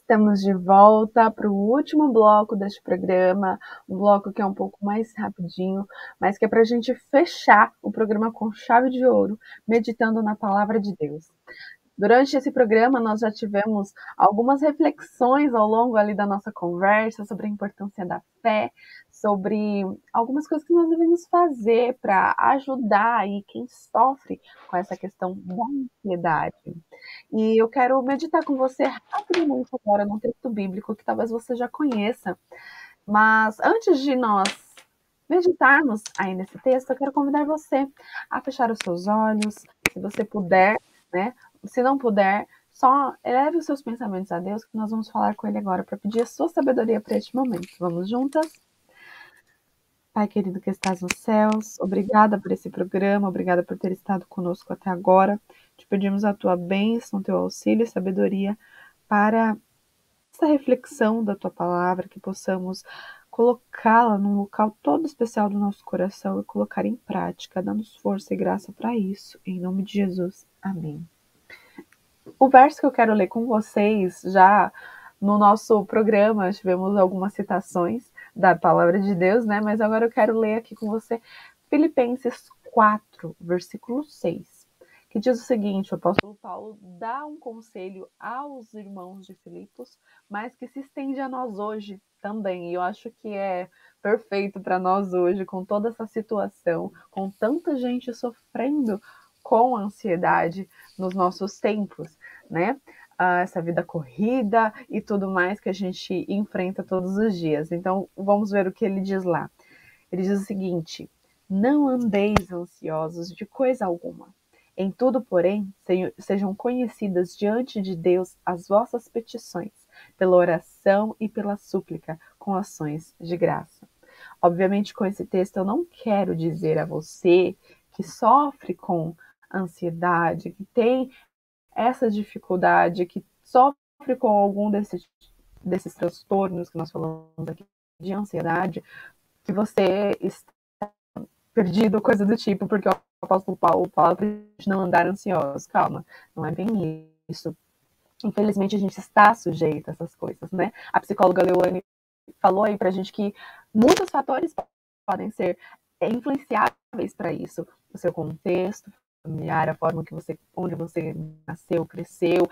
Estamos de volta para o último bloco deste programa, um bloco que é um pouco mais rapidinho, mas que é para a gente fechar o programa com chave de ouro, meditando na palavra de Deus. Durante esse programa, nós já tivemos algumas reflexões ao longo ali da nossa conversa sobre a importância da fé, sobre algumas coisas que nós devemos fazer para ajudar aí quem sofre com essa questão da ansiedade. E eu quero meditar com você rapidamente agora num texto bíblico que talvez você já conheça. Mas antes de nós meditarmos aí nesse texto, eu quero convidar você a fechar os seus olhos, se você puder, né? Se não puder, só eleve os seus pensamentos a Deus, que nós vamos falar com Ele agora para pedir a sua sabedoria para este momento. Vamos juntas? Pai querido que estás nos céus, obrigada por esse programa, obrigada por ter estado conosco até agora. Te pedimos a tua bênção, teu auxílio e sabedoria para essa reflexão da tua palavra, que possamos colocá-la num local todo especial do nosso coração e colocar em prática, dando-nos força e graça para isso. Em nome de Jesus. Amém. O verso que eu quero ler com vocês, já no nosso programa, tivemos algumas citações da palavra de Deus, né? Mas agora eu quero ler aqui com você Filipenses 4, versículo 6, que diz o seguinte: o apóstolo Paulo dá um conselho aos irmãos de Filipos, mas que se estende a nós hoje também. E eu acho que é perfeito para nós hoje, com toda essa situação, com tanta gente sofrendo com ansiedade nos nossos tempos, né? Essa vida corrida e tudo mais que a gente enfrenta todos os dias. Então, vamos ver o que ele diz lá. Ele diz o seguinte: não andeis ansiosos de coisa alguma. Em tudo, porém, sejam conhecidas diante de Deus as vossas petições, pela oração e pela súplica, com ações de graça. Obviamente, com esse texto, eu não quero dizer a você que sofre com ansiedade, que tem essa dificuldade, que sofre com algum desses transtornos que nós falamos aqui de ansiedade, que você está perdido, coisa do tipo, porque o apóstolo Paulo fala para a gente não andar ansiosos. Calma, não é bem isso. Infelizmente, a gente está sujeito a essas coisas, né? A psicóloga Leoane falou aí para a gente que muitos fatores podem ser influenciáveis para isso. O seu contexto familiar, a forma que você, onde você nasceu, cresceu,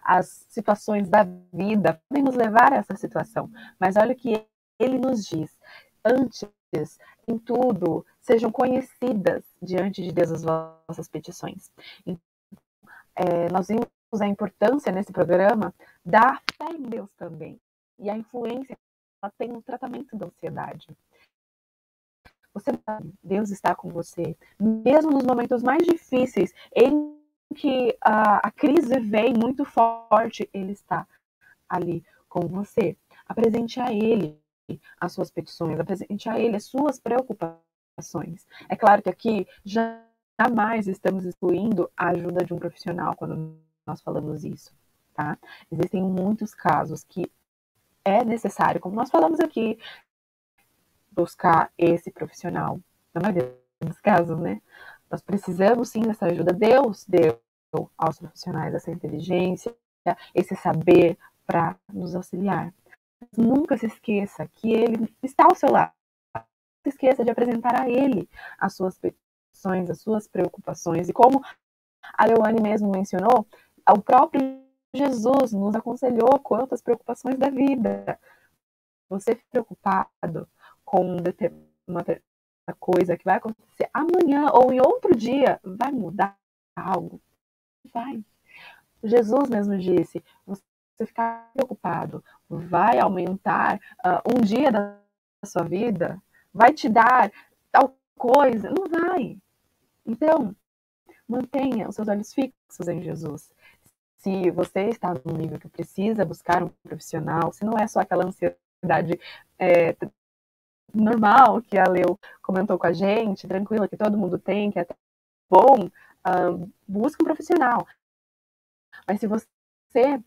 as situações da vida podem nos levar a essa situação. Mas olha o que ele nos diz: antes, em tudo, sejam conhecidas diante de Deus as vossas petições. Nós vimos a importância nesse programa da fé em Deus também, e a influência que ela tem no tratamento da ansiedade. Você sabe, Deus está com você, mesmo nos momentos mais difíceis, em que a crise vem muito forte, Ele está ali com você. Apresente a Ele as suas petições, apresente a Ele as suas preocupações. É claro que aqui jamais estamos excluindo a ajuda de um profissional quando nós falamos isso, tá? Existem muitos casos que é necessário, como nós falamos aqui, buscar esse profissional. Na maioria dos casos, né? Nós precisamos sim dessa ajuda. Deus deu aos profissionais essa inteligência, esse saber para nos auxiliar. Mas nunca se esqueça que Ele está ao seu lado. Não se esqueça de apresentar a Ele as suas petições, as suas preocupações. E como a Leoane mesmo mencionou, o próprio Jesus nos aconselhou quanto às preocupações da vida. Você preocupado com uma coisa que vai acontecer amanhã ou em outro dia, vai mudar algo? Vai. Jesus mesmo disse: você ficar preocupado vai aumentar um dia da sua vida? Vai te dar tal coisa? Não vai. Então, mantenha os seus olhos fixos em Jesus. Se você está num nível que precisa buscar um profissional, se não é só aquela ansiedade normal que a Leo comentou com a gente, tranquila, que todo mundo tem, que é até bom, busque um profissional. Mas se você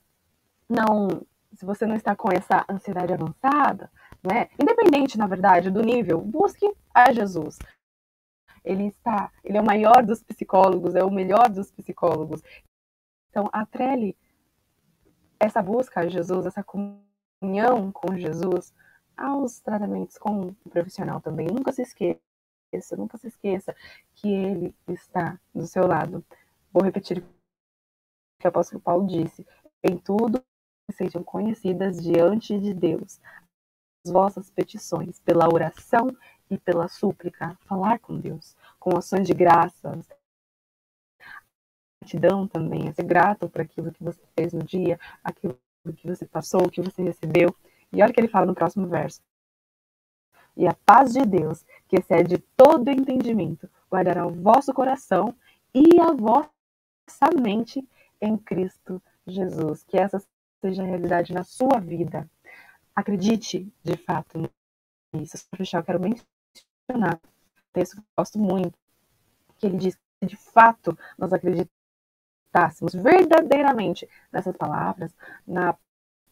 não está com essa ansiedade avançada, né, independente, na verdade, do nível, busque a Jesus. Ele é o maior dos psicólogos, é o melhor dos psicólogos. Então, atrele essa busca a Jesus, essa comunhão com Jesus, aos tratamentos com o profissional também. Nunca se esqueça que Ele está do seu lado. Vou repetir o que o apóstolo Paulo disse: em tudo sejam conhecidas diante de Deus as vossas petições, pela oração e pela súplica. Falar com Deus, com ações de graças, gratidão também, é ser grato por aquilo que você fez no dia, aquilo que você passou, o que você recebeu. E olha o que ele fala no próximo verso: e a paz de Deus, que excede todo entendimento, guardará o vosso coração e a vossa mente em Cristo Jesus. Que essa seja a realidade na sua vida. Acredite, de fato, nisso. Para fechar, eu quero mencionar um texto que eu gosto muito, que ele diz que, de fato, nós acreditássemos verdadeiramente nessas palavras, na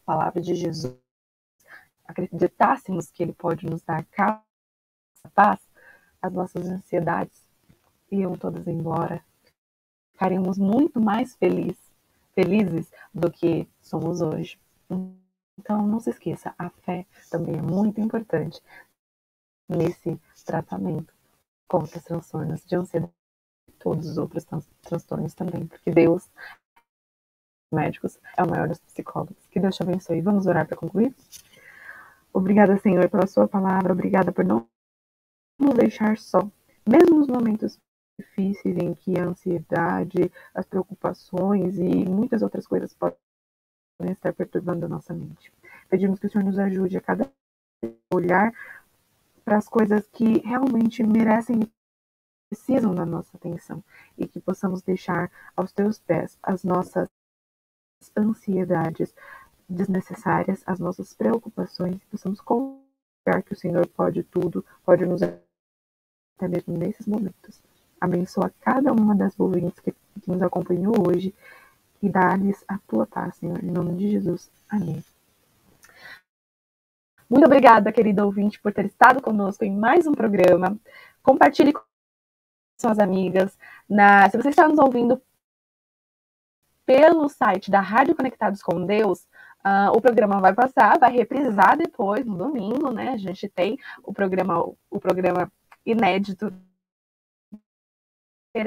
palavra de Jesus, acreditássemos que Ele pode nos dar calma, paz, as nossas ansiedades iam todas embora. Ficaríamos muito mais felizes do que somos hoje. Então, não se esqueça, a fé também é muito importante nesse tratamento contra os transtornos de ansiedade e todos os outros transtornos também, porque Deus, médicos, é o maior dos psicólogos. Que Deus te abençoe. Vamos orar para concluir? Obrigada, Senhor, pela sua palavra. Obrigada por não nos deixar só, mesmo nos momentos difíceis em que a ansiedade, as preocupações e muitas outras coisas podem estar perturbando a nossa mente. Pedimos que o Senhor nos ajude a cada olhar para as coisas que realmente merecem e precisam da nossa atenção e que possamos deixar aos teus pés as nossas ansiedades desnecessárias, as nossas preocupações, possamos confiar que o Senhor pode tudo, pode nos até mesmo nesses momentos. Abençoa cada uma das ouvintes que nos acompanhou hoje e dá-lhes a tua paz, Senhor, em nome de Jesus. Amém. Muito obrigada, querida ouvinte, por ter estado conosco em mais um programa. Compartilhe com suas amigas. Se você está nos ouvindo pelo site da Rádio Conectados com Deus, o programa vai passar, vai reprisar depois, no domingo, né? A gente tem o programa inédito.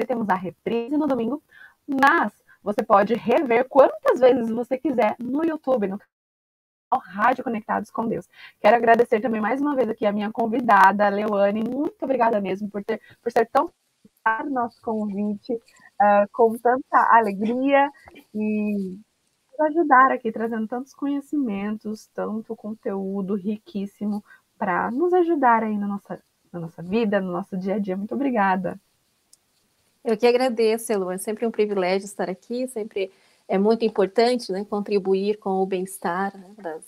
Temos a reprise no domingo, mas você pode rever quantas vezes você quiser no YouTube, no canal Rádio Conectados com Deus. Quero agradecer também mais uma vez aqui a minha convidada, Leuane. Muito obrigada mesmo por ser tão nosso convite com tanta alegria e por ajudar aqui, trazendo tantos conhecimentos, tanto conteúdo riquíssimo para nos ajudar aí na nossa vida, no nosso dia a dia. Muito obrigada. Eu que agradeço, Elu. É sempre um privilégio estar aqui, sempre é muito importante, né, contribuir com o bem-estar, né,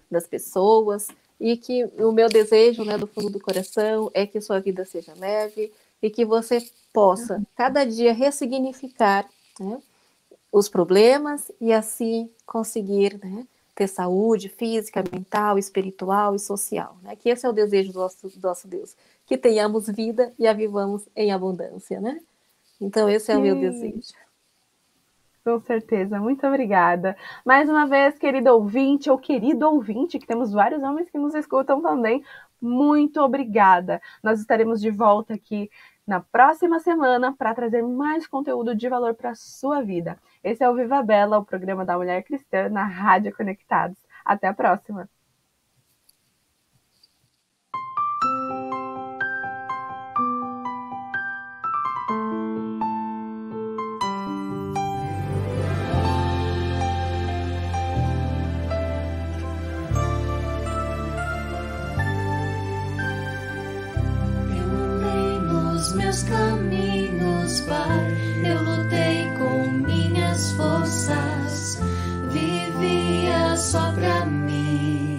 das pessoas, e que o meu desejo, né, do fundo do coração é que sua vida seja leve e que você possa, cada dia, ressignificar, né, os problemas e assim conseguir, né, ter saúde física, mental, espiritual e social. Né? Que esse é o desejo do nosso Deus, que tenhamos vida e a vivamos em abundância, né? Então, esse é o meu desejo. Com certeza, muito obrigada. Mais uma vez, querido ouvinte, ou querido ouvinte, que temos vários homens que nos escutam também, muito obrigada. Nós estaremos de volta aqui na próxima semana para trazer mais conteúdo de valor para a sua vida. Esse é o Viva Bela, o programa da Mulher Cristã na Rádio Conectados. Até a próxima! Meus caminhos, Pai, eu lutei com minhas forças, vivia só pra mim.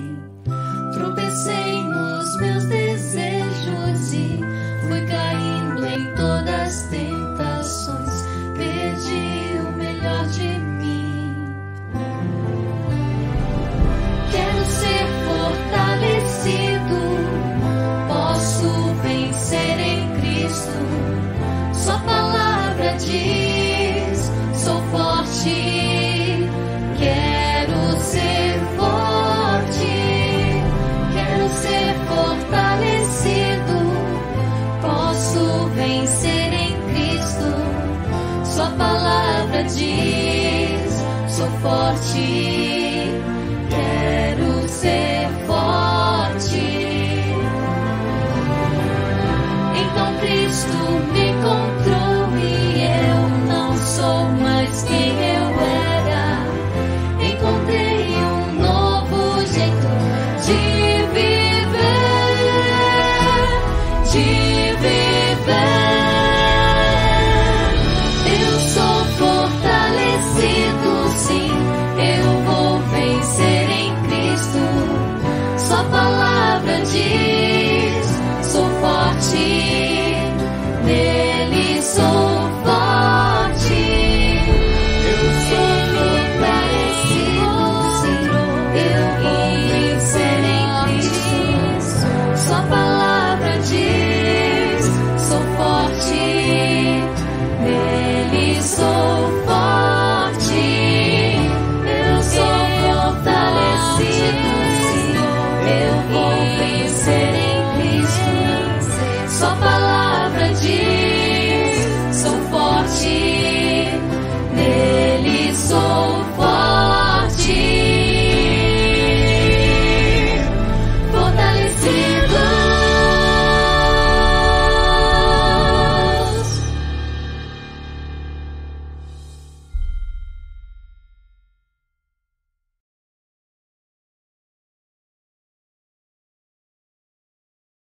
Sua palavra diz: sou forte, quero ser forte. Então Cristo me encontrou e eu não sou mais quem eu era. Encontrei um novo jeito de viver, de viver. Eu sou fortalecido, sim, eu vou vencer em Cristo. Sua palavra diz: sou forte, nele sou forte. Eu sou fortalecido, sim, eu vou vencer em Cristo. Sua palavra diz: sou forte, nele sou